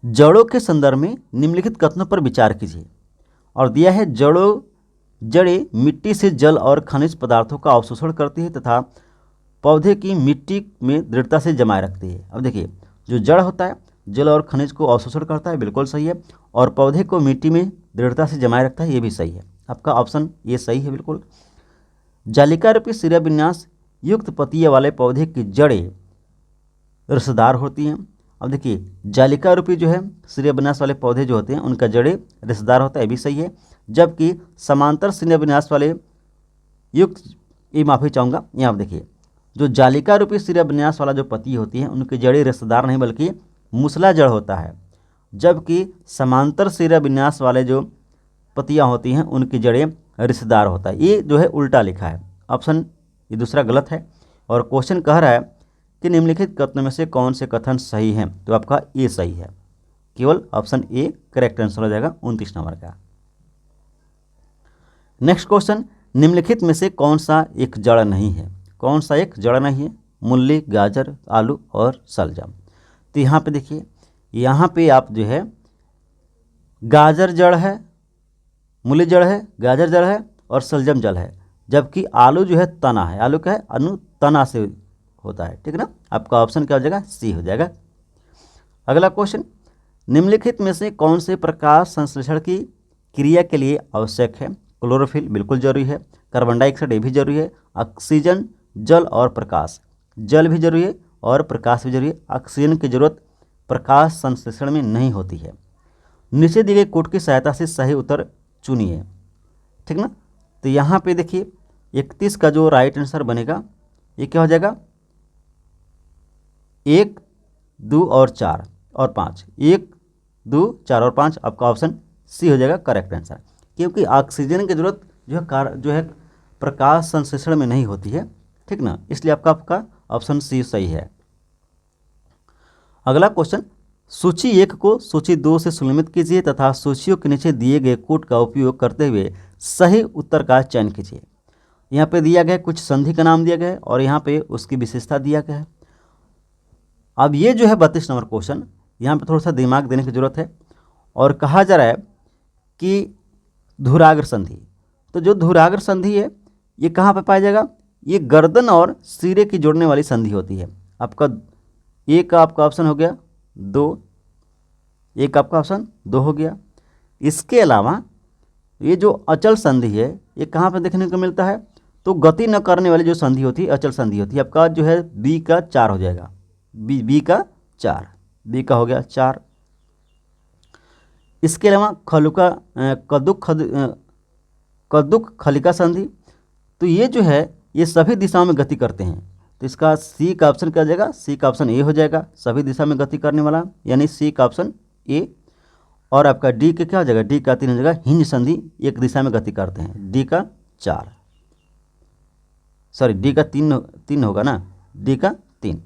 जड़ों के संदर्भ में निम्नलिखित कथनों पर विचार कीजिए। और दिया है जड़ें मिट्टी से जल और खनिज पदार्थों का अवशोषण करती है तथा पौधे की मिट्टी में दृढ़ता से जमाए रखती है। अब देखिए जो जड़ होता है जल और खनिज को अवशोषण करता है, बिल्कुल सही है, और पौधे को मिट्टी में दृढ़ता से जमाए रखता है, ये भी सही है। आपका ऑप्शन ये सही है बिल्कुल। जालिका रूपी सिरा विन्यास युक्त पत्तियों वाले पौधे की जड़ें रसदार होती हैं। अब देखिए जालिका रूपी जो है सिरा विन्यास वाले पौधे जो होते हैं उनका जड़ें रसदार होता है, ये भी सही है। जबकि समांतर सिरा विन्यास वाले युक्त, ये माफ़ी चाहूँगा, यहाँ पर देखिए जो जालिका रूपी सिरा विन्यास वाला जो पत्ती होती है उनकी जड़ें रसदार नहीं बल्कि मूसला जड़ होता है। जबकि समांतर सिरा विन्यास वाले जो पत्तियाँ होती हैं उनकी जड़ें रिश्तेदार होता है। ये जो है उल्टा लिखा है, ऑप्शन ये दूसरा गलत है। और क्वेश्चन कह रहा है कि निम्नलिखित कथनों में से कौन से कथन सही हैं, तो आपका ए सही है, केवल ऑप्शन ए करेक्ट आंसर हो जाएगा 29 नंबर का। नेक्स्ट क्वेश्चन, निम्नलिखित में से कौन सा एक जड़ नहीं है, कौन सा एक जड़ नहीं है, मूली, गाजर, आलू और शलजम। तो यहाँ पे देखिए, यहाँ पे आप जो है गाजर जड़ है, मूली जड़ है, गाजर जड़ है और शलजम जड़ है, जबकि आलू जो है तना है। आलू क्या है, अनु तना से होता है। ठीक ना, आपका ऑप्शन क्या हो जाएगा, सी हो जाएगा। अगला क्वेश्चन, निम्नलिखित में से कौन से प्रकाश संश्लेषण की क्रिया के लिए आवश्यक है। क्लोरोफिल बिल्कुल जरूरी है, कार्बन डाइऑक्साइड ये भी जरूरी है, ऑक्सीजन, जल और प्रकाश, जल भी जरूरी है और प्रकाश भी जरूरी है। ऑक्सीजन की जरूरत प्रकाश संश्लेषण में नहीं होती है। नीचे दिए गए कोड की सहायता से सही उत्तर चुनिए। ठीक ना, तो यहाँ पे देखिए 31 का जो राइट आंसर बनेगा ये क्या हो जाएगा, 1, 2 और 4 और 5, 1, 2, 4 और 5, आपका ऑप्शन सी हो जाएगा करेक्ट आंसर, क्योंकि ऑक्सीजन की जरूरत जो है प्रकाश संश्लेषण में नहीं होती है। ठीक ना, इसलिए आपका ऑप्शन सी सही है। अगला क्वेश्चन, सूची 1 को सूची 2 से सुनिश्चित कीजिए तथा सूचियों के नीचे दिए गए कोड का उपयोग करते हुए सही उत्तर का चयन कीजिए। यहाँ पे दिया गया कुछ संधि का नाम दिया गया है और यहाँ पे उसकी विशेषता दिया गया है। अब ये जो है 32 नंबर क्वेश्चन, यहाँ पे थोड़ा सा दिमाग देने की जरूरत है। और कहा जा रहा है कि धुराग्र संधि, तो जो धुराग्र संधि है ये कहाँ पे पाया जाएगा, ये गर्दन और सिरे की जोड़ने वाली संधि होती है। आपका ए का आपका ऑप्शन हो गया 2, ए का आपका ऑप्शन 2 हो गया। इसके अलावा ये जो अचल संधि है ये कहाँ पर देखने को मिलता है, तो गति न करने वाली जो संधि होती है अचल संधि होती है, आपका जो है बी का 4 हो जाएगा, बी का 4, बी का हो गया 4। इसके अलावा खलुका कद्दुक खलिका संधि, तो ये जो है ये सभी दिशाओं में गति करते हैं, तो इसका सी का ऑप्शन क्या हो जाएगा, सी का ऑप्शन ए हो जाएगा, सभी दिशा में गति करने वाला, यानी सी का ऑप्शन ए। और आपका डी का क्या हो जाएगा, डी का 3 हो जाएगा, हिंज संधि एक दिशा में गति करते हैं, डी का 4, सॉरी डी का 3 होगा ना, डी का 3।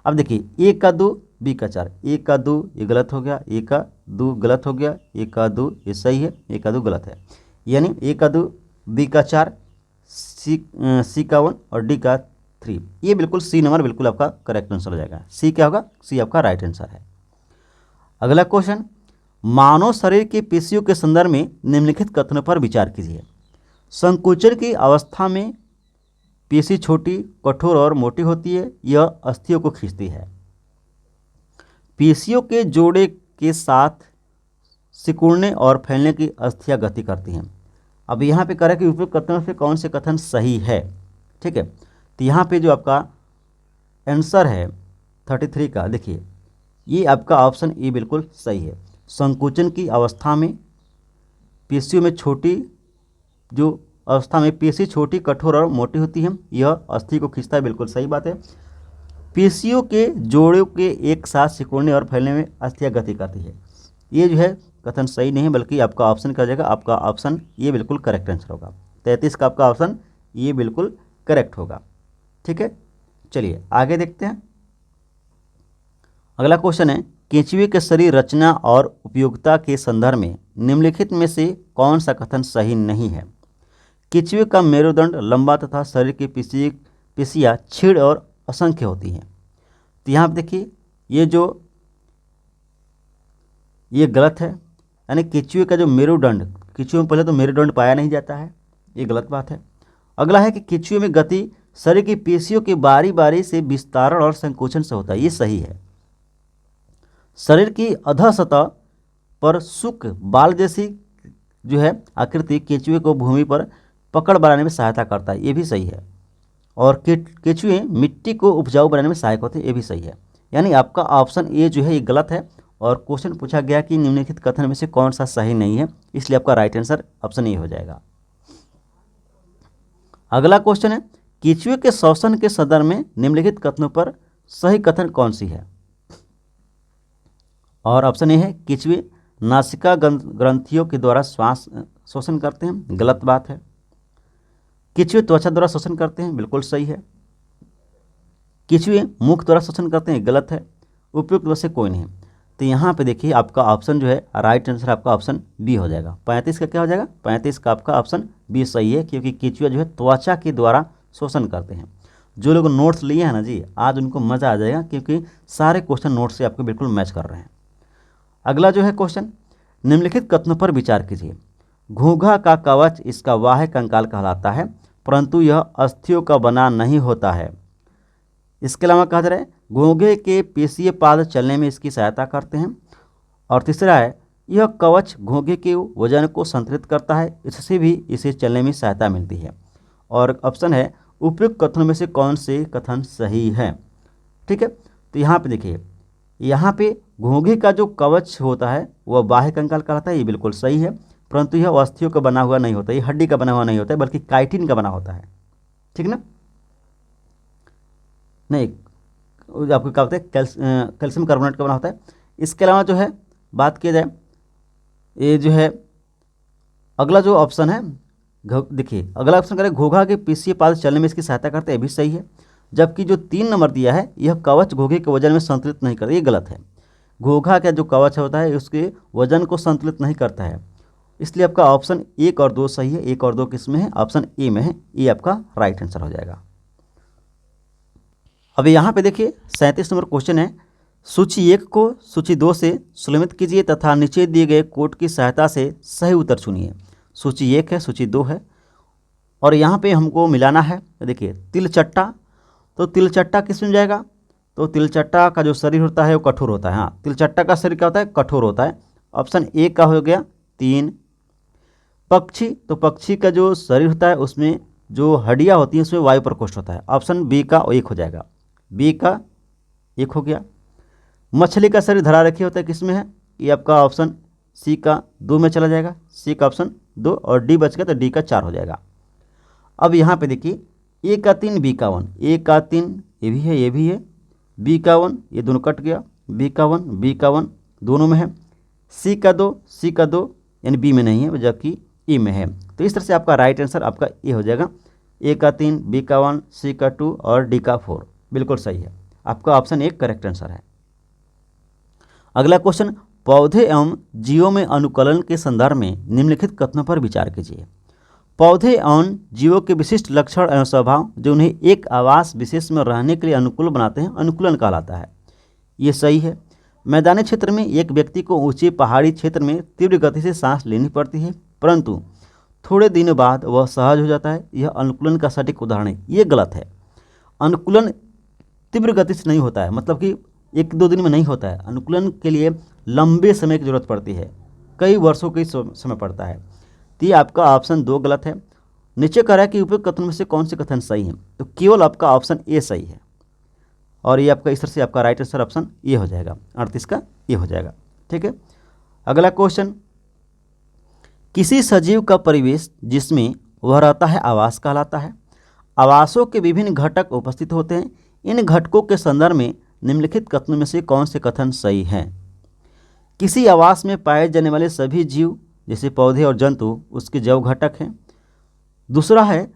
अब देखिए ए का 2 बी का 4, ए का 2 ये गलत हो गया, ए का 2 गलत हो गया, ए का 2 ये सही है, ए का 2 गलत है, यानी ए का 2 बी का 4 सी का 1 और डी का 3, ये बिल्कुल सी नंबर बिल्कुल आपका करेक्ट आंसर हो जाएगा। सी क्या होगा, सी आपका राइट आंसर है। अगला क्वेश्चन, मानव शरीर की पेशियों के संदर्भ में निम्नलिखित कथनों पर विचार कीजिए। संकुचन की अवस्था में पेशी छोटी, कठोर और मोटी होती है, यह अस्थियों को खींचती है। पेशियों के जोड़े के साथ सिकुड़ने और फैलने की अस्थियां गति करती हैं। अब यहाँ पे करें कि उपयुक्त कथनों से कौन से कथन सही है, ठीक है। तो यहाँ पे जो आपका आंसर है 33 का, देखिए ये आपका ऑप्शन ए बिल्कुल सही है। संकुचन की अवस्था में पेशियों में छोटी, जो अवस्था में पेशी छोटी, कठोर और मोटी होती है, यह अस्थि को खींचता है, बिल्कुल सही बात है। पेशियों के जोड़ों के एक साथ सिकुड़ने और फैलने में अस्थियां गति करती है, ये जो है कथन सही नहीं है, बल्कि आपका ऑप्शन क्या हो जाएगा, आपका ऑप्शन ये बिल्कुल करेक्ट आंसर होगा। 33 का आपका ऑप्शन ये बिल्कुल करेक्ट होगा, ठीक है। चलिए आगे देखते हैं। अगला क्वेश्चन है, केंचुए के शरीर रचना और उपयोगिता के संदर्भ में निम्नलिखित में से कौन सा कथन सही नहीं है। केंचुए का मेरुदंड लंबा तथा शरीर की पेशियाँ छीड़ और असंख्य होती हैं। तो यहाँ पर देखिए ये गलत है, यानी केंचुए का जो मेरुदंड, केंचुए में पहले तो मेरुदंड पाया नहीं जाता है, ये गलत बात है। अगला है कि केंचुए में गति शरीर की पेशियों के बारी बारी से विस्तारण और संकोचन से होता है, ये सही है। शरीर की अधः सतह पर शुष्क बाल जैसी जो है आकृति केंचुए को भूमि पर पकड़ बनाने में सहायता करता है, ये भी सही है। और केंचुए मिट्टी को उपजाऊ बनाने में सहायक होते हैं, ये भी सही है। यानी आपका ऑप्शन ए जो है ये गलत है, और क्वेश्चन पूछा गया कि निम्नलिखित कथन में से कौन सा सही नहीं है, इसलिए आपका राइट आंसर ऑप्शन ए हो जाएगा। अगला क्वेश्चन है, केंचुए के श्वसन के संदर्भ में निम्नलिखित कथनों पर सही कथन कौन सी है। और ऑप्शन ए है, केंचुए नासिका ग्रंथियों के द्वारा श्वास श्वसन करते हैं, गलत बात है। केंचुए त्वचा द्वारा श्वसन करते हैं, बिल्कुल सही है। केंचुए मुख द्वारा श्वसन करते हैं, गलत है। उपयुक्त वैसे कोई नहीं। तो यहाँ पे देखिए आपका ऑप्शन जो है राइट आंसर आपका ऑप्शन बी हो जाएगा। 35 का क्या हो जाएगा, 35 का आपका ऑप्शन बी सही है, क्योंकि केंचुए जो है त्वचा के द्वारा शोषण करते हैं। जो लोग नोट्स लिए हैं ना जी, आज उनको मज़ा आ जाएगा, क्योंकि सारे क्वेश्चन नोट्स से आपको बिल्कुल मैच कर रहे हैं। अगला जो है क्वेश्चन, निम्नलिखित कथनों पर विचार कीजिए। घोंघा का कवच इसका बाह्य कंकाल कहलाता है, परंतु यह अस्थियों का बना नहीं होता है। इसके अलावा कहा जा रहा है, घोंघे के पेशीय पाद चलने में इसकी सहायता करते हैं। और तीसरा है, यह कवच घोंघे के वजन को संतुलित करता है, इससे भी इसे चलने में सहायता मिलती है। और ऑप्शन है, उपयुक्त कथनों में से कौन से कथन सही है, ठीक है। तो यहाँ पे देखिए, यहाँ पे घोंघे का जो कवच होता है वह बाह्य कंकाल कहलाता है, ये बिल्कुल सही है, परंतु यह अस्थियों का बना हुआ नहीं होता, ये हड्डी का बना हुआ नहीं होता है, बल्कि काइटिन का बना होता है, ठीक ना। नहीं, आपको क्या होता है, कैल्शियम कार्बोनेट का बना होता है। इसके अलावा जो है बात की जाए, ये जो है अगला जो ऑप्शन है, देखिए अगला ऑप्शन करें, घोंघा के पेशीय पाद चलने में इसकी सहायता करते हैं, भी सही है। जबकि जो 3 नंबर दिया है, यह कवच घोंघे के वजन में संतुलित नहीं करता, ये गलत है। घोंघा का जो कवच होता है उसके वजन को संतुलित नहीं करता है, इसलिए आपका ऑप्शन 1 और 2 सही है। 1 और 2 किस में है, ऑप्शन ए में है, ये आपका राइट आंसर हो जाएगा। अब यहाँ पे देखिए 37 नंबर क्वेश्चन है, सूची 1 को सूची 2 से सुलमित कीजिए तथा नीचे दिए गए कोड की सहायता से सही उत्तर चुनिए। सूची 1 है, सूची 2 है, और यहाँ पे हमको मिलाना है। देखिए तिलचट्टा, तो तिलचट्टा किस में जाएगा, तो तिलचट्टा का जो शरीर होता है वो कठोर होता है। हाँ, तिलचट्टा का शरीर क्या होता है? कठोर होता है। ऑप्शन ए का हो गया 3। पक्षी, तो पक्षी का जो शरीर होता है उसमें जो हड्डियाँ होती हैं उसमें वायु प्रकोष्ठ होता है। ऑप्शन बी का 1 हो जाएगा, बी का 1 हो गया। मछली का शरीर धरा रखी होता है किस में है? ये आपका ऑप्शन सी का 2 में चला जाएगा, सी का ऑप्शन 2, और डी बच गया तो डी का 4 हो जाएगा। अब यहाँ पे देखिए ए का 3 बी का 1, ए का 3 ये भी है, ये भी है, बी का 1 ये दोनों कट गया, बी का 1 बी का 1 दोनों में है, सी का 2 सी का 2 यानी बी में नहीं है जबकि ई में है। तो इस तरह से आपका राइट आंसर आपका ए हो जाएगा। ए का 3 बी का 1 सी का 2 और डी का 4 बिल्कुल सही है। आपका ऑप्शन 1 करेक्ट आंसर है। अगला क्वेश्चन, पौधे एवं जीवों में अनुकूलन के संदर्भ में निम्नलिखित कथनों पर विचार कीजिए। पौधे एवं जीवों के विशिष्ट लक्षण एवं स्वभाव जो उन्हें एक आवास विशेष में रहने के लिए अनुकूल बनाते हैं अनुकूलन कहलाता है। ये सही है। मैदानी क्षेत्र में एक व्यक्ति को ऊंचे पहाड़ी क्षेत्र में तीव्र गति से सांस लेनी पड़ती है, परंतु थोड़े दिनों बाद वह सहज हो जाता है। यह अनुकूलन का सटीक उदाहरण है। ये गलत है। अनुकूलन तीव्र गति से नहीं होता है, मतलब कि 1-2 दिन में नहीं होता है। अनुकूलन के लिए लंबे समय की जरूरत पड़ती है, कई वर्षों के समय पड़ता है। तो ये आपका ऑप्शन 2 गलत है। नीचे कह रहा है कि उपयुक्त कथन में से कौन से कथन सही हैं, तो केवल आपका ऑप्शन ए सही है, और ये आपका इस तरह से आपका राइट आंसर ऑप्शन ए हो जाएगा, 38 का ए हो जाएगा। ठीक है। अगला क्वेश्चन, किसी सजीव का परिवेश जिसमें वह रहता है आवास कहलाता है। आवासों के विभिन्न घटक उपस्थित होते हैं। इन घटकों के संदर्भ में निम्नलिखित कथनों में से कौन से कथन सही हैं? किसी आवास में पाए जाने वाले सभी जीव जैसे पौधे और जंतु उसके जैव घटक हैं। दूसरा है,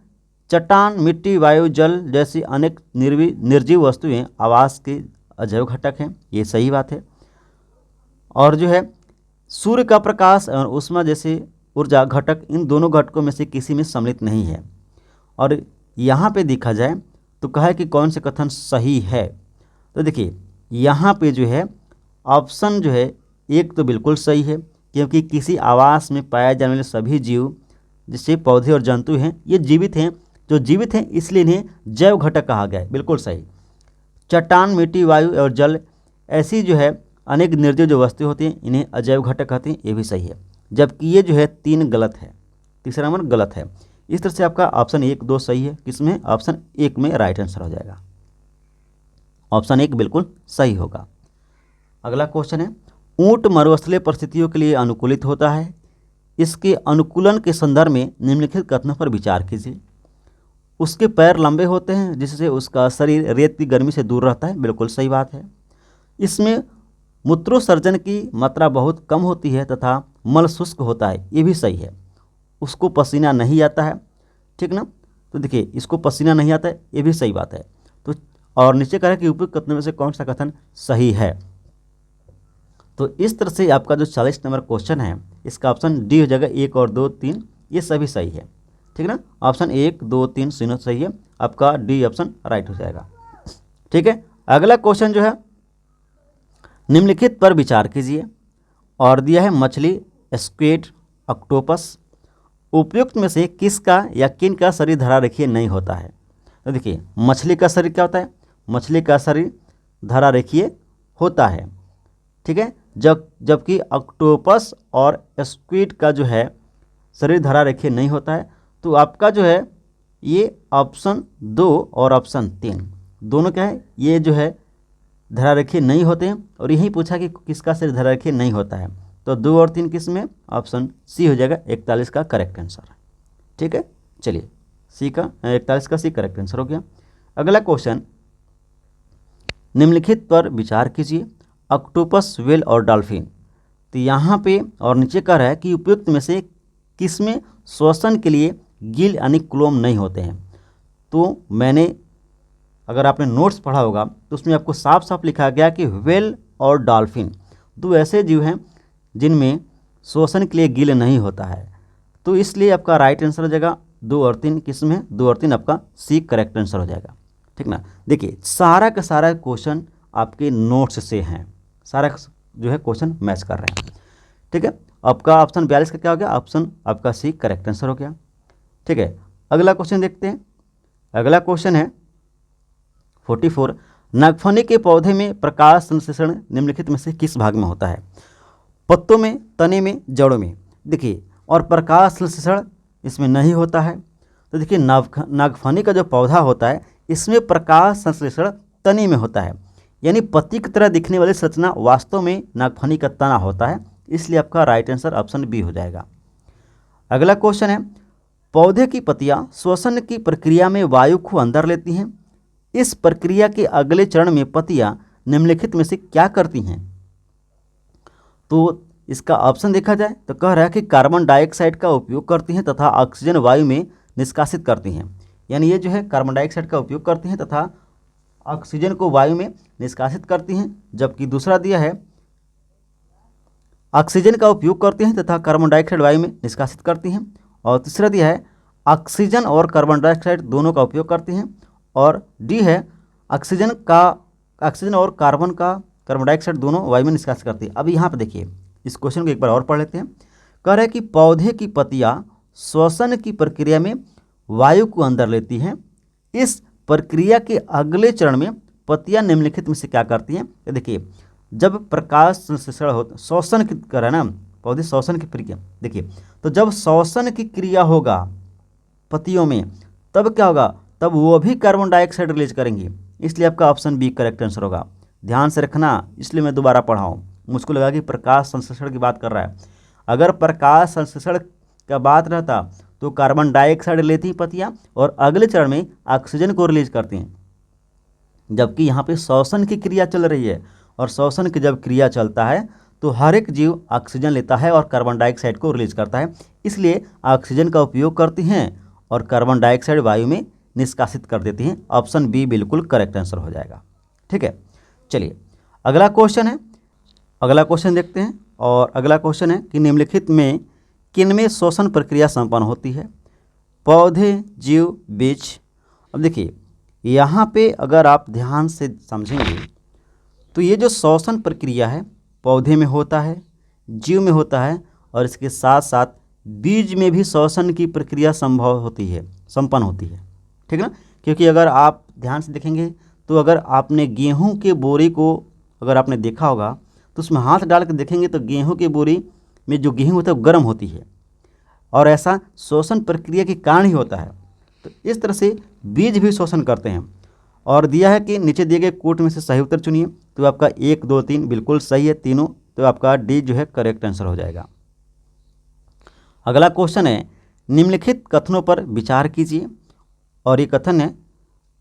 चट्टान, मिट्टी, वायु, जल जैसी अनेक निर्जीव वस्तुएं आवास के अजैव घटक हैं। ये सही बात है। और जो है सूर्य का प्रकाश और ऊष्मा जैसे ऊर्जा घटक इन दोनों घटकों में से किसी में सम्मिलित नहीं है। और यहाँ पे देखा जाए तो कहा है कि कौन से कथन सही है, तो देखिए यहाँ पे जो है ऑप्शन जो है 1 तो बिल्कुल सही है, क्योंकि किसी आवास में पाए जाने वाले सभी जीव जैसे पौधे और जंतु हैं ये जीवित हैं। जो जीवित हैं इसलिए इन्हें जैव घटक कहा गया है, बिल्कुल सही। चट्टान, मिट्टी, वायु और जल ऐसी जो है अनेक निर्जीव जो वस्तुएं होती हैं इन्हें अजैव घटक कहते हैं, ये भी सही है। जबकि ये जो है 3 गलत है, तीसरा नंबर गलत है। इस तरह से आपका ऑप्शन 1, 2 सही है। किसमें? ऑप्शन 1 में राइट आंसर हो जाएगा। ऑप्शन 1 बिल्कुल सही होगा। अगला क्वेश्चन है, ऊंट मरुस्थलीय परिस्थितियों के लिए अनुकूलित होता है। इसके अनुकूलन के संदर्भ में निम्नलिखित कथनों पर विचार कीजिए। उसके पैर लंबे होते हैं जिससे उसका शरीर रेत की गर्मी से दूर रहता है, बिल्कुल सही बात है। इसमें मूत्रोत्सर्जन की मात्रा बहुत कम होती है तथा मल शुष्क होता है, ये भी सही है। उसको पसीना नहीं आता है, ठीक ना, तो देखिए इसको पसीना नहीं आता है, ये भी सही बात है। तो और नीचे कह रहा है कि उपयुक्त कथनों में से कौन सा कथन सही है। तो इस तरह से आपका जो 40 नंबर क्वेश्चन है इसका ऑप्शन डी हो जाएगा। 1 और 2, 3 ये सभी सही है, ठीक ना। ऑप्शन 1, 2, 3 तीनों सही है, आपका डी ऑप्शन राइट हो जाएगा। ठीक है। अगला क्वेश्चन जो है, निम्नलिखित पर विचार कीजिए और दिया है मछली, स्क्विड, ऑक्टोपस। उपयुक्त में से किसका या किन का शरीर धरा रेखीय नहीं होता है। तो देखिए मछली का शरीर क्या होता है? मछली का शरीर धरा रेखीय होता है, ठीक है। जबकि ऑक्टोपस और स्क्विड का जो है शरीर धरा रेखीय नहीं होता है। तो आपका जो है ये ऑप्शन 2 और ऑप्शन 3 दोनों क्या है, ये जो है धरा रेखीय नहीं होते हैं। और यही पूछा कि किसका शरीर धरा रेखीय नहीं होता है, तो 2 और 3 किस में? ऑप्शन सी हो जाएगा, 41 का करेक्ट आंसर है। ठीक है, चलिए सी का 41 का सी करेक्ट आंसर हो गया। अगला क्वेश्चन, निम्नलिखित पर विचार कीजिए। ऑक्टोपस, व्हेल और डॉल्फिन। तो यहाँ पे और नीचे कह रहा है कि उपयुक्त में से किसमें श्वसन के लिए गिल यानी क्लोम नहीं होते हैं। तो मैंने अगर आपने नोट्स पढ़ा होगा तो उसमें आपको साफ साफ लिखा गया कि व्हेल और डॉल्फिन 2 ऐसे जीव हैं जिनमें श्वसन के लिए गिल नहीं होता है। तो इसलिए आपका राइट आंसर हो जाएगा 2 और 3 किसमें? 2 और 3 आपका सी करेक्ट आंसर हो जाएगा, ठीक ना। देखिए सारा का सारा क्वेश्चन आपके नोट्स से हैं, सारा जो है क्वेश्चन मैच कर रहे हैं, ठीक है। आपका ऑप्शन 42 का क्या हो गया? ऑप्शन आपका सी करेक्ट आंसर हो गया, ठीक है। अगला क्वेश्चन देखते हैं। अगला क्वेश्चन है 44, नागफनी के पौधे में प्रकाश संश्लेषण निम्नलिखित में से किस भाग में होता है? पत्तों में, तने में, जड़ों में। देखिए, और प्रकाश संश्लेषण इसमें नहीं होता है। तो देखिए, नागफनी का जो पौधा होता है इसमें प्रकाश संश्लेषण तने में होता है, यानी पत्ती की तरह दिखने वाली संरचना वास्तव में नागफनी का तना होता है। इसलिए आपका राइट आंसर ऑप्शन बी हो जाएगा। अगला क्वेश्चन है, पौधे की पत्तियां श्वसन की प्रक्रिया में वायु को अंदर लेती हैं। इस प्रक्रिया के अगले चरण में पत्तियां निम्नलिखित में से क्या करती हैं? तो इसका ऑप्शन देखा जाए तो कह रहा है कि कार्बन डाइऑक्साइड का उपयोग करती हैं तथा ऑक्सीजन वायु में निष्कासित करती हैं। यानी ये जो है कार्बन डाइऑक्साइड का उपयोग करती हैं तथा ऑक्सीजन को वायु में निष्कासित करती हैं। जबकि दूसरा दिया है ऑक्सीजन का उपयोग करती हैं तथा कार्बन डाइऑक्साइड वायु में निष्कासित करती हैं। और तीसरा दिया है ऑक्सीजन और कार्बन डाइऑक्साइड दोनों का उपयोग करती हैं। और डी है ऑक्सीजन और कार्बन डाइऑक्साइड दोनों वायु में निष्कासित करती है। अब यहाँ पर देखिए, इस क्वेश्चन को एक बार और पढ़ लेते हैं। कह रहे हैं कि पौधे की पत्तियां श्वसन की प्रक्रिया में वायु को अंदर लेती हैं। इस प्रक्रिया के अगले चरण में पत्तियां निम्नलिखित में से क्या करती हैं? तो देखिए, जब प्रकाश संश्लेषण हो, श्वसन की करें ना, पौधे श्वसन की प्रक्रिया, देखिए, तो जब श्वसन की क्रिया होगा पत्तियों में, तब क्या होगा? तब वो भी कार्बन डाइऑक्साइड रिलीज करेंगी। इसलिए आपका ऑप्शन बी करेक्ट आंसर होगा। ध्यान से रखना, इसलिए मैं दोबारा पढ़ाऊँ। मुझको लगा कि प्रकाश संश्लेषण की बात कर रहा है। अगर प्रकाश संश्लेषण का बात रहता तो कार्बन डाइऑक्साइड लेती पत्तियां और अगले चरण में ऑक्सीजन को रिलीज करती हैं। जबकि यहाँ पे श्वसन की क्रिया चल रही है, और श्वसन की जब क्रिया चलता है तो हर एक जीव ऑक्सीजन लेता है और कार्बन डाइऑक्साइड को रिलीज करता है। इसलिए ऑक्सीजन का उपयोग करती हैं और कार्बन डाइऑक्साइड वायु में निष्कासित कर देती हैं। ऑप्शन बी बिल्कुल करेक्ट आंसर हो जाएगा। ठीक है, चलिए अगला क्वेश्चन है। अगला क्वेश्चन देखते हैं। और अगला क्वेश्चन है कि निम्नलिखित में किनमें श्वसन प्रक्रिया संपन्न होती है? पौधे, जीव, बीज। अब देखिए, यहाँ पे अगर आप ध्यान से समझेंगे तो ये जो श्वसन प्रक्रिया है पौधे में होता है, जीव में होता है, और इसके साथ साथ बीज में भी श्वसन की प्रक्रिया संभव होती है, संपन्न होती है। ठीक है ना? क्योंकि अगर आप ध्यान से देखेंगे तो अगर आपने गेहूं के बोरे को अगर आपने देखा होगा तो उसमें हाथ डाल के देखेंगे तो गेहूं के बोरी में जो गेहूं होता है वो गर्म होती है, और ऐसा श्वसन प्रक्रिया के कारण ही होता है। तो इस तरह से बीज भी श्वसन करते हैं। और दिया है कि नीचे दिए गए कोट में से सही उत्तर चुनिए। तो आपका 1, 2, 3 बिल्कुल सही है तीनों। तो आपका डी जो है करेक्ट आंसर हो जाएगा। अगला क्वेश्चन है, निम्नलिखित कथनों पर विचार कीजिए। और ये कथन है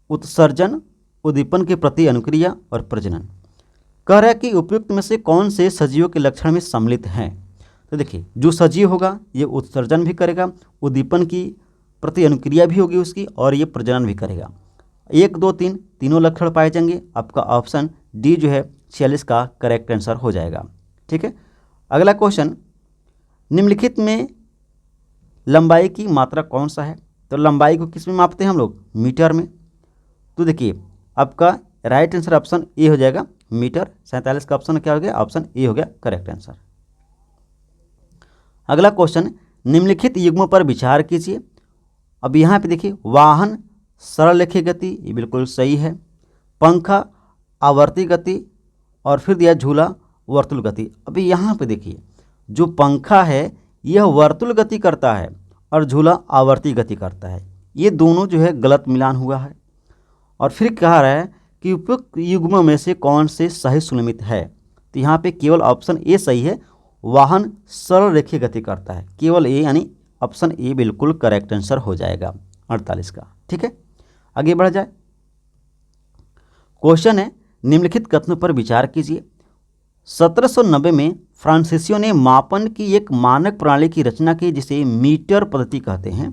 उत्सर्जन, उद्दीपन के प्रति अनुक्रिया और प्रजनन। कह रहा है कि उपयुक्त में से कौन से सजीवों के लक्षण में सम्मिलित हैं? तो देखिए, जो सजीव होगा ये उत्सर्जन भी करेगा, उद्दीपन की प्रति अनुक्रिया भी होगी उसकी, और ये प्रजनन भी करेगा। 1, 2, 3 तीनों लक्षण पाए जाएंगे। आपका ऑप्शन डी जो है 46 का करेक्ट आंसर हो जाएगा। ठीक है, अगला क्वेश्चन, निम्नलिखित में लंबाई की मात्रा कौन सा है? तो लंबाई को किस में मापते हैं हम लोग? मीटर में। तो देखिए, आपका राइट आंसर ऑप्शन ए हो जाएगा, मीटर। 47 का ऑप्शन क्या हो गया? ऑप्शन ए हो गया करेक्ट आंसर। अगला क्वेश्चन, निम्नलिखित युग्मों पर विचार कीजिए। अब यहाँ पे देखिए, वाहन सरल रेखीय गति, ये बिल्कुल सही है। पंखा आवर्ती गति, और फिर दिया झूला वर्तुल गति। अभी यहाँ पे देखिए, जो पंखा है यह वर्तुल गति करता है और झूला आवर्ती गति करता है। ये दोनों जो है गलत मिलान हुआ है। और फिर कहा रहा है कि उपयुक्त युग्मों में से कौन से सही सुनिश्चित है? तो यहाँ पे केवल ऑप्शन ए सही है, वाहन सरल रेखीय गति करता है, केवल ए, यानी ऑप्शन ए बिल्कुल करेक्ट आंसर हो जाएगा 48 का। ठीक है, आगे बढ़ जाए। क्वेश्चन है, निम्नलिखित कथनों पर विचार कीजिए। 1790 में फ्रांसीसियों ने मापन की एक मानक प्रणाली की रचना की जिसे मीटर पद्धति कहते हैं।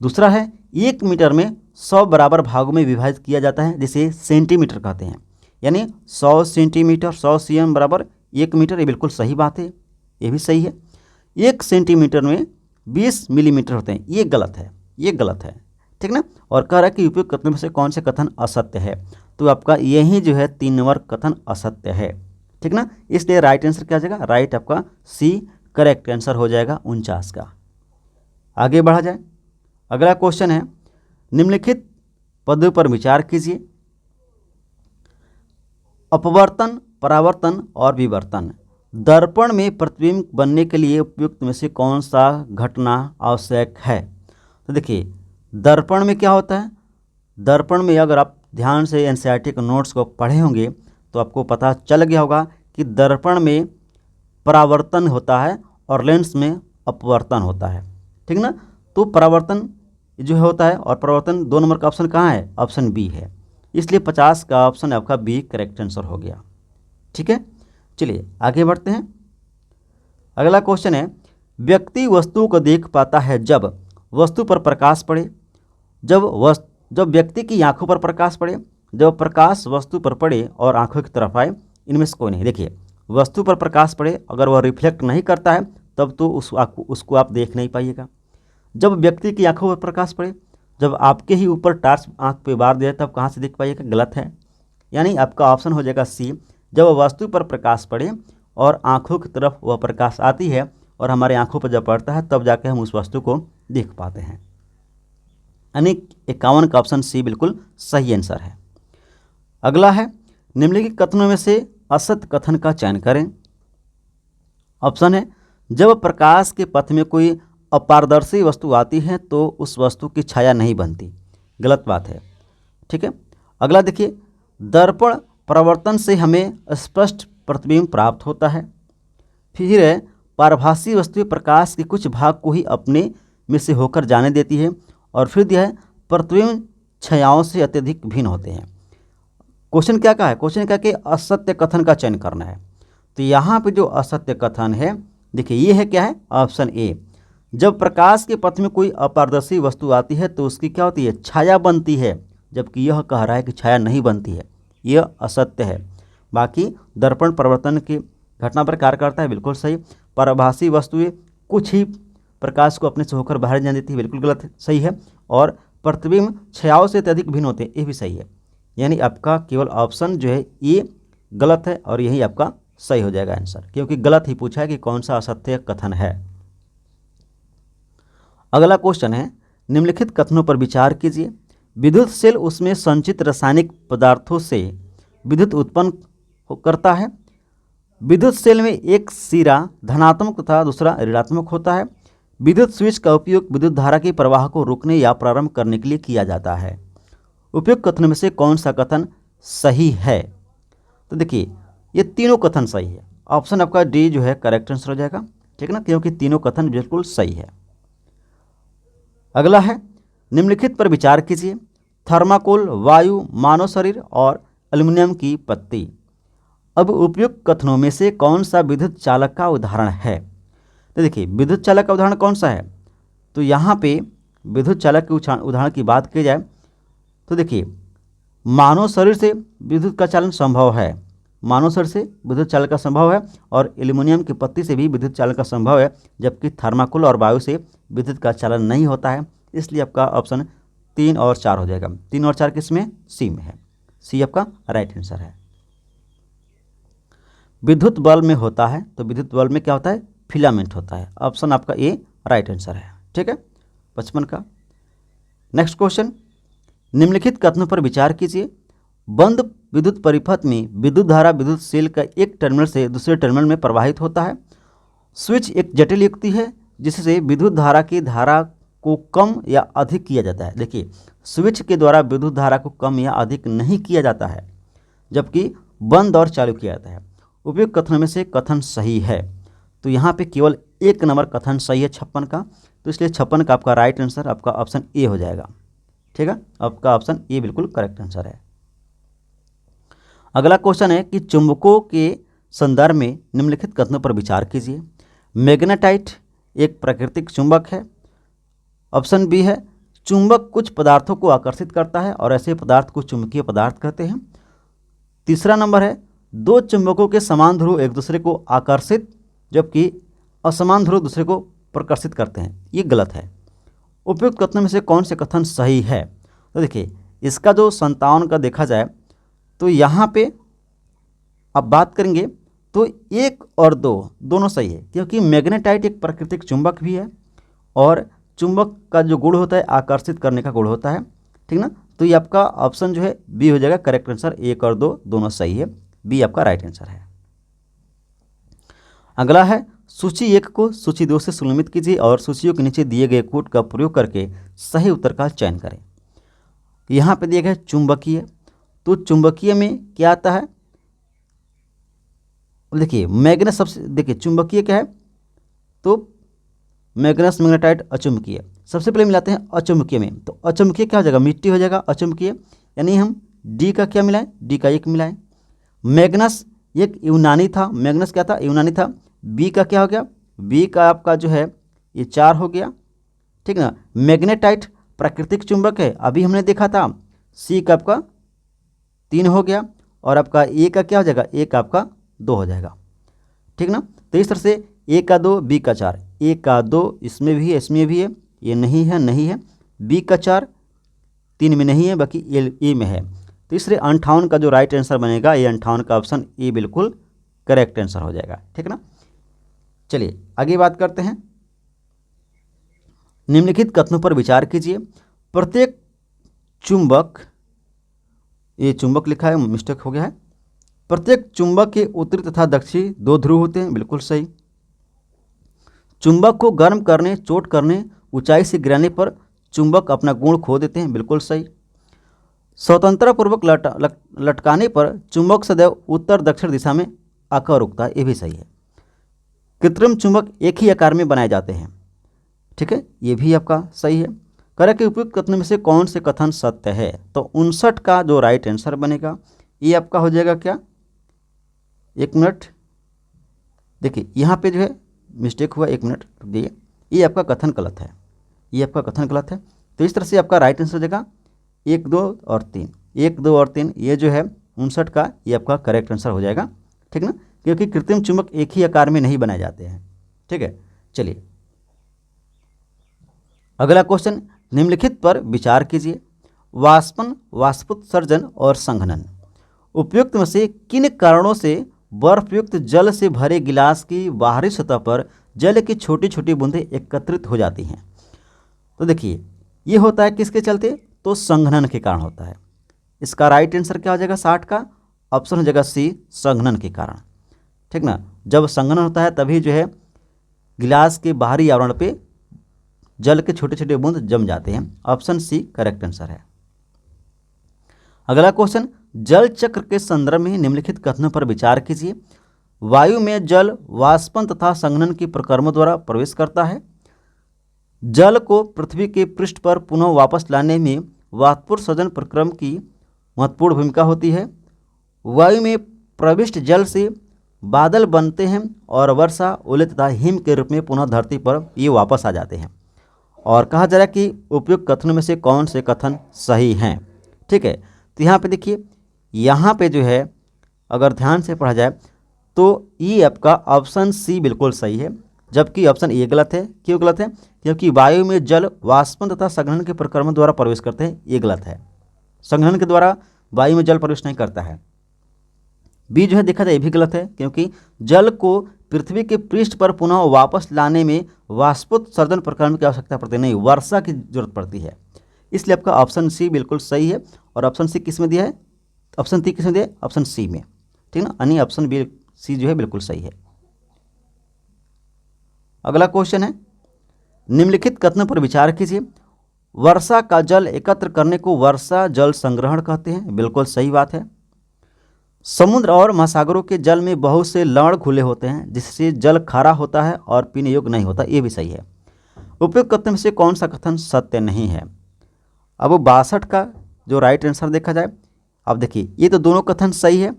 दूसरा है, 1 मीटर में 100 बराबर भागों में विभाजित किया जाता है जिसे सेंटीमीटर कहते हैं। यानी 100 सेंटीमीटर 100 cm बराबर 1 मीटर। ये बिल्कुल सही बात है, ये भी सही है। 1 सेंटीमीटर में 20 मिलीमीटर होते हैं, ये गलत है, ये गलत है। ठीक ना? और कह रहा है कि उपयुक्त कथनों में से कौन से कथन असत्य है? तो आपका यही जो है 3 नंबर कथन असत्य है। ठीक ना? इसलिए राइट आंसर क्या हो जाएगा? राइट आपका सी करेक्ट आंसर हो जाएगा 49 का। आगे बढ़ा जाए। अगला क्वेश्चन है, निम्नलिखित पदों पर विचार कीजिए। अपवर्तन, परावर्तन और विवर्तन। दर्पण में प्रतिबिंब बनने के लिए उपयुक्त में से कौन सा घटना आवश्यक है? तो देखिए, दर्पण में क्या होता है? दर्पण में अगर आप ध्यान से एनसीईआरटी के नोट्स को पढ़े होंगे तो आपको पता चल गया होगा कि दर्पण में परावर्तन होता है और लेंस में अपवर्तन होता है, ठीक ना। तो परावर्तन जो होता है और परावर्तन 2 नंबर का ऑप्शन कहाँ है? ऑप्शन बी है। इसलिए 50 का ऑप्शन आपका बी करेक्ट आंसर हो गया। ठीक है, चलिए आगे बढ़ते हैं। अगला क्वेश्चन है, व्यक्ति वस्तु को देख पाता है जब वस्तु पर प्रकाश पड़े, जब व्यक्ति की आंखों पर प्रकाश पड़े, जब प्रकाश वस्तु पर पड़े और आंखों की तरफ आए, इनमें से कोई नहीं। देखिए, वस्तु पर प्रकाश पड़े अगर वह रिफ्लेक्ट नहीं करता है तब तो उसको आप देख नहीं पाइएगा। जब व्यक्ति की आंखों पर प्रकाश पड़े, जब आपके ही ऊपर टार्च आंख पे बार दिया तब कहाँ से देख पाइएगा? गलत है। यानी आपका ऑप्शन हो जाएगा सी, जब वस्तु पर प्रकाश पड़े और आंखों की तरफ वह प्रकाश आती है और हमारे आंखों पर जब पड़ता है तब जाके हम उस वस्तु को देख पाते हैं। यानी 51 का ऑप्शन सी बिल्कुल सही आंसर है। अगला है, निम्नलिखित कथनों में से असत्य कथन का चयन करें। ऑप्शन है, जब प्रकाश के पथ में कोई अपारदर्शी वस्तु आती है तो उस वस्तु की छाया नहीं बनती। गलत बात है। ठीक है, अगला देखिए, दर्पण परावर्तन से हमें स्पष्ट प्रतिबिंब प्राप्त होता है। फिर है, पारभासी वस्तु प्रकाश के कुछ भाग को ही अपने में से होकर जाने देती है। और फिर दिया है, प्रतिबिंब छायाओं से अत्यधिक भिन्न होते हैं। क्वेश्चन क्या का है? क्वेश्चन क्या कि असत्य कथन का चयन करना है। तो यहाँ पे जो असत्य कथन है, देखिए ये है क्या है? ऑप्शन ए, जब प्रकाश के पथ में कोई अपारदर्शी वस्तु आती है तो उसकी क्या होती है? छाया बनती है, जबकि यह कह रहा है कि छाया नहीं बनती है। यह असत्य है। बाकी दर्पण परिवर्तन की घटना पर कार्य करता है, बिल्कुल सही। पराभासी वस्तुएं कुछ ही प्रकाश को अपने से होकर बाहर जाने देती है, बिल्कुल गलत है, सही है। और प्रतिबिंब छायाओं से अत्यधिक भिन्न होते हैं, ये भी सही है। यानी आपका केवल ऑप्शन जो है ये गलत है और यही आपका सही हो जाएगा आंसर, क्योंकि गलत ही पूछा है कि कौन सा असत्य कथन है। अगला क्वेश्चन है, निम्नलिखित कथनों पर विचार कीजिए। विद्युत सेल उसमें संचित रासायनिक पदार्थों से विद्युत उत्पन्न करता है। विद्युत सेल में एक सिरा धनात्मक तथा दूसरा ऋणात्मक होता है। विद्युत स्विच का उपयोग विद्युत धारा के प्रवाह को रोकने या प्रारंभ करने के लिए किया जाता है। उपयुक्त कथन में से कौन सा कथन सही है? तो देखिए, ये तीनों कथन सही है। ऑप्शन आपका डी जो है करेक्ट आंसर हो जाएगा, ठीक ना, क्योंकि तीनों कथन बिल्कुल सही है। अगला है, निम्नलिखित पर विचार कीजिए। थर्माकोल, वायु, मानव शरीर और एल्युमिनियम की पत्ती। अब उपयुक्त कथनों में से कौन सा विद्युत चालक का उदाहरण है? तो देखिए, विद्युत चालक का उदाहरण कौन सा है? तो यहाँ पे विद्युत चालक के उदाहरण की बात की जाए तो देखिए, मानव शरीर से विद्युत का चालन संभव है, मानव शरीर से विद्युत चालक का संभव है, और एल्युमिनियम की पत्ती से भी विद्युत चालक का संभव है, जबकि थर्माकोल और वायु से विद्युत का चालन नहीं होता है। इसलिए आपका ऑप्शन 3 और 4 हो जाएगा। 3 और 4 किस में? सी में है। सी आपका राइट आंसर है। विद्युत बल्ब में होता है, तो विद्युत बल्ब में क्या होता है? फिलामेंट होता है। ऑप्शन आपका ए राइट आंसर है। ठीक है, 55 का। नेक्स्ट क्वेश्चन, निम्नलिखित कथनों पर विचार कीजिए। बंद विद्युत परिपथ में विद्युत धारा विद्युत सेल का एक टर्मिनल से दूसरे टर्मिनल में प्रवाहित होता है। स्विच एक जटिल युक्ति है जिससे विद्युत धारा की धारा को कम या अधिक किया जाता है। देखिए, स्विच के द्वारा विद्युत धारा को कम या अधिक नहीं किया जाता है, जबकि बंद और चालू किया जाता है। उपयुक्त कथनों में से कथन सही है। तो यहाँ पे केवल 1 नंबर कथन सही है 56 का, तो इसलिए 56 का आपका राइट आंसर आपका ऑप्शन ए हो जाएगा। ठीक है, आपका ऑप्शन ए बिल्कुल करेक्ट आंसर है। अगला क्वेश्चन है कि चुंबकों के संदर्भ में निम्नलिखित कथनों पर विचार कीजिए। मैग्नेटाइट एक प्राकृतिक चुंबक है। ऑप्शन बी है, चुंबक कुछ पदार्थों को आकर्षित करता है और ऐसे पदार्थ को चुंबकीय पदार्थ कहते हैं। तीसरा नंबर है, 2 चुंबकों के समान ध्रुव एक दूसरे को आकर्षित जबकि असमान ध्रुव दूसरे को प्रकर्षित करते हैं। ये गलत है। उपयुक्त कथनों में से कौन से कथन सही है? तो देखिए, इसका जो 57 का देखा जाए तो यहाँ पे अब बात करेंगे तो 1 और 2 दोनों सही है, क्योंकि मैग्नेटाइट एक प्राकृतिक चुंबक भी है और चुंबक का जो गुण होता है आकर्षित करने का गुण होता है, ठीक ना। तो ये आपका ऑप्शन जो है बी हो जाएगा करेक्ट आंसर। 1 और 2 दोनों सही है। बी आपका राइट आंसर है। अगला है सूची 1 को सूची 2 से सुलमित कीजिए और सूचियों के नीचे दिए गए कोड का प्रयोग करके सही उत्तर का चयन करें। यहाँ पे दिया गया चुंबकीय, तो चुंबकीय में क्या आता है, देखिए मैग्नेस सबसे, देखिए चुंबकीय क्या है, तो मैग्नेस मैग्नेटाइट अचुंबकीय। सबसे पहले मिलाते हैं अचुंबकीय में, तो अचुंबकीय क्या हो जाएगा, मिट्टी हो जाएगा अचुंबकीय, यानी हम डी का क्या मिलाएं, डी का 1 मिलाएं। मैग्नस एक यूनानी था, मैग्नस क्या था, यूनानी था। बी का क्या हो गया, बी का आपका जो है ये 4 हो गया, ठीक ना। मैग्नेटाइट प्राकृतिक चुंबक है, अभी हमने देखा था। सी का आपका 3 हो गया, और आपका ए का क्या हो जाएगा, ए का आपका 2 हो जाएगा, ठीक ना। तो इस तरह से ए का 2, बी का 4, ए का 2 इसमें भी है, इसमें भी है, ये नहीं है, नहीं है। बी का 4 3 में नहीं है, बाकी ए में है। तो इसलिए 58 का जो राइट आंसर बनेगा, ये 58 का ऑप्शन ए बिल्कुल करेक्ट आंसर हो जाएगा, ठीक ना। चलिए आगे बात करते हैं। निम्नलिखित कथनों पर विचार कीजिए। प्रत्येक चुंबक, ये चुंबक लिखा है, मिस्टेक हो गया है। प्रत्येक चुंबक के उत्तरी तथा दक्षिणी 2 ध्रुव होते हैं, बिल्कुल सही। चुंबक को गर्म करने, चोट करने, ऊंचाई से गिराने पर चुंबक अपना गुण खो देते हैं, बिल्कुल सही। स्वतंत्रपूर्वक लटकाने पर चुंबक सदैव उत्तर दक्षिण दिशा में आकर रुकता है, ये भी सही है। कृत्रिम चुंबक एक ही आकार में बनाए जाते हैं, ठीक है, ये भी आपका सही है। कह के उपयुक्त कथनों में से कौन से कथन सत्य है, तो 59 का जो राइट आंसर बनेगा ये आपका हो जाएगा क्या, 1 मिनट, देखिए यहाँ पे जो है मिस्टेक हुआ, 1 मिनट रुक जाइए, ये आपका कथन गलत है, ये आपका कथन गलत है। तो इस तरह से आपका राइट आंसर हो जाएगा 1, 2 और 3, 1, 2 और 3, ये जो है 59 का ये आपका करेक्ट आंसर हो जाएगा, ठीक ना, क्योंकि कृत्रिम चुंबक एक ही आकार में नहीं बनाए जाते हैं, ठीक है। चलिए अगला क्वेश्चन, निम्नलिखित पर विचार कीजिए। वाष्पन, वाष्पोत्सर्जन और संघनन, उपयुक्त में से किन कारणों से बर्फयुक्त जल से भरे गिलास की बाहरी सतह पर जल की छोटी छोटी बूंदें एकत्रित हो जाती हैं। तो देखिए ये होता है किसके चलते, तो संघनन के कारण होता है। इसका राइट आंसर क्या हो जाएगा, 60 का ऑप्शन हो जाएगा सी, संघनन के कारण, ठीक ना। जब संघनन होता है तभी जो है गिलास के बाहरी आवरण पे जल के छोटे छोटे बूंद जम जाते हैं, ऑप्शन सी करेक्ट आंसर है। अगला क्वेश्चन, जल चक्र के संदर्भ में निम्नलिखित कथनों पर विचार कीजिए। वायु में जल वाष्पन तथा संघनन की प्रक्रमों द्वारा प्रवेश करता है। जल को पृथ्वी के पृष्ठ पर पुनः वापस लाने में वाष्पोत्सर्जन प्रक्रम की महत्वपूर्ण भूमिका होती है। वायु में प्रविष्ट जल से बादल बनते हैं और वर्षा, ओले तथा हिम के रूप में पुनः धरती पर ये वापस आ जाते हैं। और कहा जा रहा है कि उपयुक्त कथनों में से कौन से कथन सही हैं, ठीक है। तो यहाँ पे देखिए, यहाँ पे जो है अगर ध्यान से पढ़ा जाए तो ये आपका ऑप्शन सी बिल्कुल सही है, जबकि ऑप्शन ए गलत है। क्यों गलत है, क्योंकि वायु में जल वाष्पन तथा संघनन के प्रक्रमण द्वारा प्रवेश करते हैं, ये गलत है। संघनन के द्वारा वायु में जल प्रवेश नहीं करता है। बी जो है देखा जाए ये भी गलत है, क्योंकि जल को पृथ्वी के पृष्ठ पर पुनः वापस लाने में वाष्पोत्सर्जन प्रक्रम की आवश्यकता पड़ती है, नहीं वर्षा की जरूरत पड़ती है। इसलिए आपका ऑप्शन सी बिल्कुल सही है। और ऑप्शन सी किस में दिया है, ऑप्शन सी किस में दिया है, ऑप्शन सी में, ठीक ना, यानी ऑप्शन बी सी जो है बिल्कुल सही है। अगला क्वेश्चन है, निम्नलिखित कथनों पर विचार कीजिए। वर्षा का जल एकत्र करने को वर्षा जल संग्रहण कहते हैं, बिल्कुल सही बात है। समुद्र और महासागरों के जल में बहुत से लवण खुले होते हैं जिससे जल खारा होता है और पीने योग्य नहीं होता, ये भी सही है। उपयुक्त कथन में से कौन सा कथन सत्य नहीं है। अब 62 का जो राइट आंसर देखा जाए, अब देखिए ये तो दोनों कथन सही है,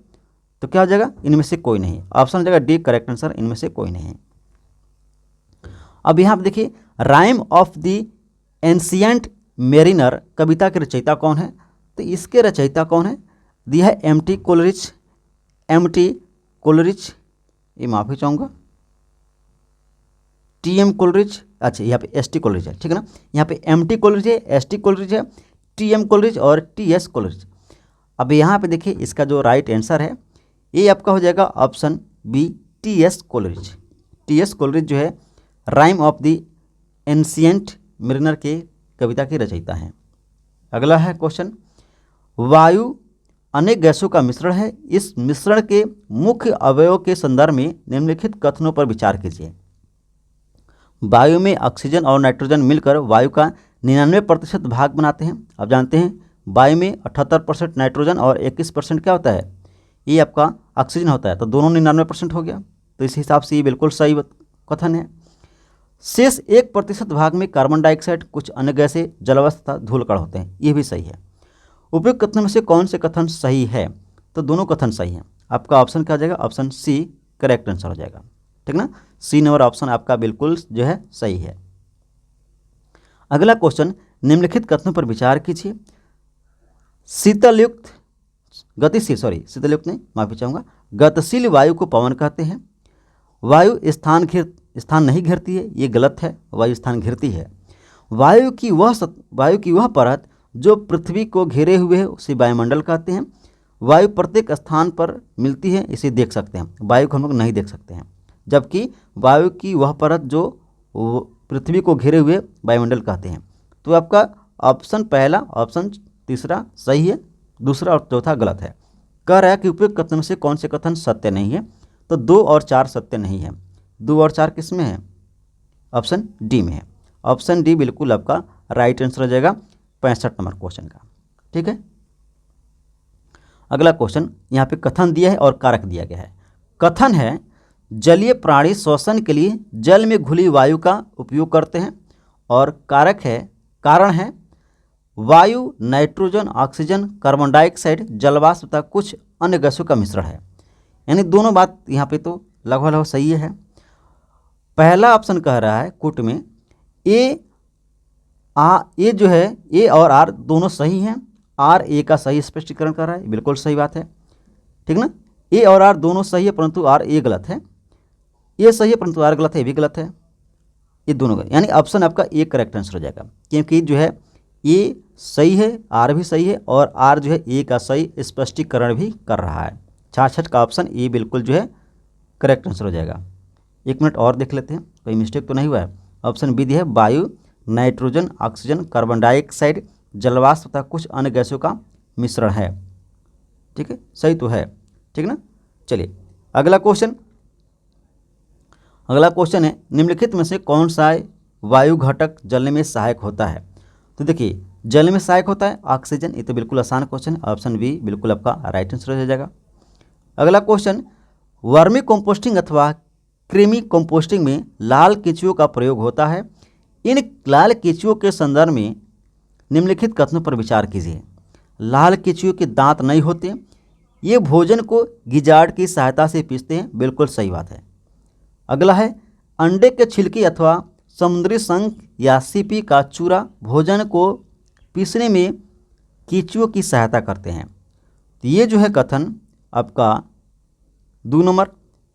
तो क्या हो जाएगा, इनमें से कोई नहीं, ऑप्शन हो जाएगा डी करेक्ट आंसर, इनमें से कोई नहीं। अब यहाँ पर देखिए, Rime of the ancient Mariner कविता के रचयिता कौन है, तो इसके रचयिता कौन है, दिया है एम.टी. Coleridge, MT. कोलरिज, ये माफ़ी चाहूँगा, टी.एम. कोलरिज, अच्छा यहाँ पे एस.टी. कोलरिज है, ठीक है ना। यहाँ पे एम.टी. कोलरिज है, एस.टी. कोलरिज है, टी.एम. कोलरिज और टी.एस. कोलरिज। अब यहाँ पे देखिए इसका जो राइट आंसर है ये आपका हो जाएगा option B, T S. Coleridge. T S. Coleridge जो है rime of the ancient mariner के कविता के रचयिता हैं। अगला है क्वेश्चन, वायु अनेक गैसों का मिश्रण है। इस मिश्रण के मुख्य अवयवों के संदर्भ में निम्नलिखित कथनों पर विचार कीजिए। वायु में ऑक्सीजन और नाइट्रोजन मिलकर वायु का 99% भाग बनाते हैं। आप जानते हैं वायु में 78% नाइट्रोजन और 21% क्या होता है, ये आपका ऑक्सीजन होता है, तो दोनों 99% हो गया। तो इस हिसाब से ये बिल्कुल सही कथन है। शेष 1% भाग में कार्बन डाइऑक्साइड, कुछ अन्य गैसें, जलवाष्प तथा धूलकण होते हैं, ये भी सही है। उपयुक्त कथन में से कौन से कथन सही है, तो दोनों कथन सही हैं। आपका ऑप्शन क्या हो जाएगा, ऑप्शन सी करेक्ट आंसर हो जाएगा, ठीक ना। सी नंबर ऑप्शन आपका बिल्कुल जो है सही है। अगला क्वेश्चन, निम्नलिखित कथनों पर विचार कीजिए। शीतलयुक्त गतिशील वायु को पवन कहते हैं। वायु स्थान नहीं घेरती है, ये गलत है, वायु स्थान घेरती है। वायु की वह परत जो पृथ्वी को घेरे हुए है उसे वायुमंडल कहते हैं। वायु प्रत्येक स्थान पर मिलती है, इसे देख सकते हैं, वायु को हम लोग नहीं देख सकते हैं, जबकि वायु की वह परत जो पृथ्वी को घेरे हुए वायुमंडल कहते हैं। तो आपका ऑप्शन पहला, ऑप्शन तीसरा सही है, दूसरा और चौथा गलत है। कह रहा है कि उपयुक्त कथन में से कौन से कथन सत्य नहीं है, तो 2 और 4 सत्य नहीं है। 2 और 4 किस में है, ऑप्शन डी में है। ऑप्शन डी बिल्कुल आपका राइट आंसर हो जाएगा 65 नंबर क्वेश्चन का, ठीक है। अगला क्वेश्चन, यहाँ पे कथन दिया है और कारक दिया गया है। कथन है जलीय प्राणी श्वसन के लिए जल में घुली वायु का उपयोग करते हैं, और कारण है वायु नाइट्रोजन, ऑक्सीजन, कार्बन डाइऑक्साइड, जलवाष्प तथा कुछ अन्य गैसों का मिश्रण है। यानी दोनों बात यहाँ पे तो लगभग सही है। पहला ऑप्शन कह रहा है कुट में ए जो है, ए और आर दोनों सही हैं। आर ए का सही स्पष्टीकरण कर रहा है, बिल्कुल सही बात है, ठीक ना। ए और आर दोनों सही है, परंतु आर ए गलत है। ए सही है परंतु आर गलत है, ये भी गलत है, ये दोनों का, यानी ऑप्शन आपका ए करेक्ट आंसर हो जाएगा। क्योंकि जो है ए सही है, आर भी सही है, और आर जो है ए का सही स्पष्टीकरण भी कर रहा है। 66 का ऑप्शन ए बिल्कुल जो है करेक्ट आंसर हो जाएगा। 1 मिनट और देख लेते हैं, कोई मिस्टेक तो नहीं हुआ है। ऑप्शन बी है वायु नाइट्रोजन, ऑक्सीजन, कार्बन डाइऑक्साइड, जलवाष्प तथा कुछ अन्य गैसों का मिश्रण है, ठीक है, सही तो है, ठीक ना। चलिए अगला क्वेश्चन है निम्नलिखित में से कौन सा वायु घटक जलने में सहायक होता है। तो देखिए जलने में सहायक होता है ऑक्सीजन, ये तो बिल्कुल आसान क्वेश्चन है, ऑप्शन बी बिल्कुल आपका राइट आंसर हो जाएगा। अगला क्वेश्चन, वर्मी कंपोस्टिंग अथवा कृमि कंपोस्टिंग में लाल केंचुओं का प्रयोग होता है। इन लाल केंचुओं के संदर्भ में निम्नलिखित कथनों पर विचार कीजिए। लाल केंचुओं के दांत नहीं होते, ये भोजन को गिजाड़ की सहायता से पीसते हैं, बिल्कुल सही बात है। अगला है अंडे के छिलके अथवा समुद्री शंख या सीपी का चूरा भोजन को पीसने में केंचुओं की सहायता करते हैं। तो ये जो है कथन आपका 2 नंबर,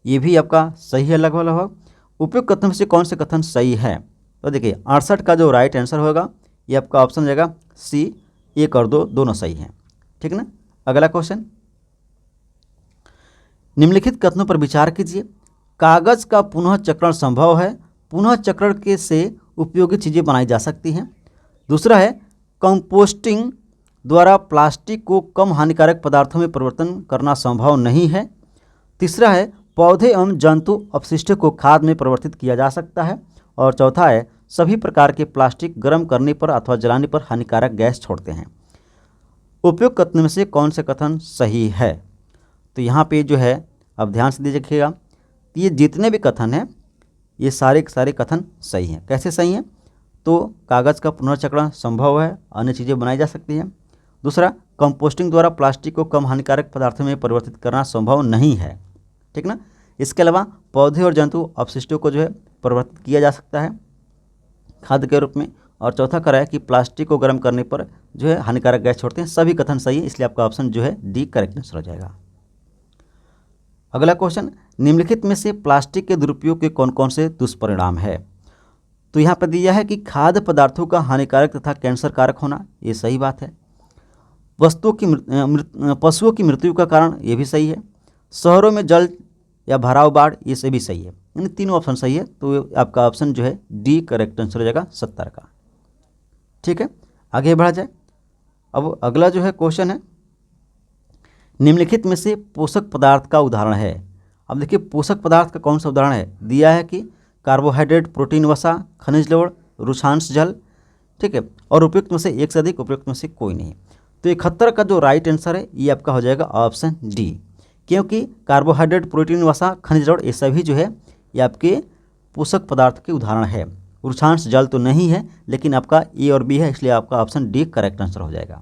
ये भी आपका सही है लगभग। उपयुक्त कथन से कौन से कथन सही है, तो देखिए 68 का जो राइट आंसर होगा ये आपका ऑप्शन हो जाएगा सी, 1 और 2 दोनों सही हैं, ठीक ना। अगला क्वेश्चन, निम्नलिखित कथनों पर विचार कीजिए। कागज का पुनः चक्रण संभव है, पुनः चक्रण के से उपयोगी चीज़ें बनाई जा सकती हैं। दूसरा है कंपोस्टिंग द्वारा प्लास्टिक को कम हानिकारक पदार्थों में परिवर्तन करना संभव नहीं है। तीसरा है पौधे एवं जंतु अपशिष्टों को खाद में परिवर्तित किया जा सकता है। और चौथा है सभी प्रकार के प्लास्टिक गर्म करने पर अथवा जलाने पर हानिकारक गैस छोड़ते हैं। उपयुक्त कथन में से कौन से कथन सही है, तो यहाँ पे जो है अब ध्यान से देखिएगा, ये जितने भी कथन हैं ये सारे के सारे कथन सही हैं। कैसे सही हैं, तो कागज़ का पुनर्चक्रण संभव है, अन्य चीज़ें बनाई जा सकती हैं। दूसरा कंपोस्टिंग द्वारा प्लास्टिक को कम हानिकारक पदार्थों में परिवर्तित करना संभव नहीं है, ठीक ना। इसके अलावा पौधे और जंतु अपशिष्टों को जो है परिवर्तित किया जा सकता है खाद्य के रूप में। और चौथा करा है कि प्लास्टिक को गर्म करने पर जो है हानिकारक गैस छोड़ते हैं। सभी कथन सही है, इसलिए आपका ऑप्शन जो है डी करेक्ट आंसर हो जाएगा। अगला क्वेश्चन, निम्नलिखित में से प्लास्टिक के दुरुपयोग के कौन कौन से दुष्परिणाम है। तो यहाँ पर दिया है कि खाद्य पदार्थों का हानिकारक तथा कैंसर कारक होना, ये सही बात है। पशुओं की मृत्यु का कारण, ये भी सही है। शहरों में जल या भराव बाढ़, ये से भी सही है, यानी तीनों ऑप्शन सही है। तो आपका ऑप्शन जो है डी करेक्ट आंसर हो जाएगा 70 का, ठीक है। आगे बढ़ा जाए। अब अगला जो है क्वेश्चन है निम्नलिखित में से पोषक पदार्थ का उदाहरण है। अब देखिए पोषक पदार्थ का कौन सा उदाहरण है, दिया है कि कार्बोहाइड्रेट, प्रोटीन, वसा, खनिज लवण, रुक्षांश जल, ठीक है, और उपयुक्त में से एक से अधिक, उपयुक्त में से कोई नहीं। तो 71 का जो राइट आंसर है ये आपका हो जाएगा ऑप्शन डी, क्योंकि कार्बोहाइड्रेट, प्रोटीन, वसा, खनिज लवण ये सभी जो है ये आपके पोषक पदार्थ के उदाहरण है। रुक्षांश जल तो नहीं है, लेकिन आपका ए और बी है, इसलिए आपका ऑप्शन डी करेक्ट आंसर हो जाएगा।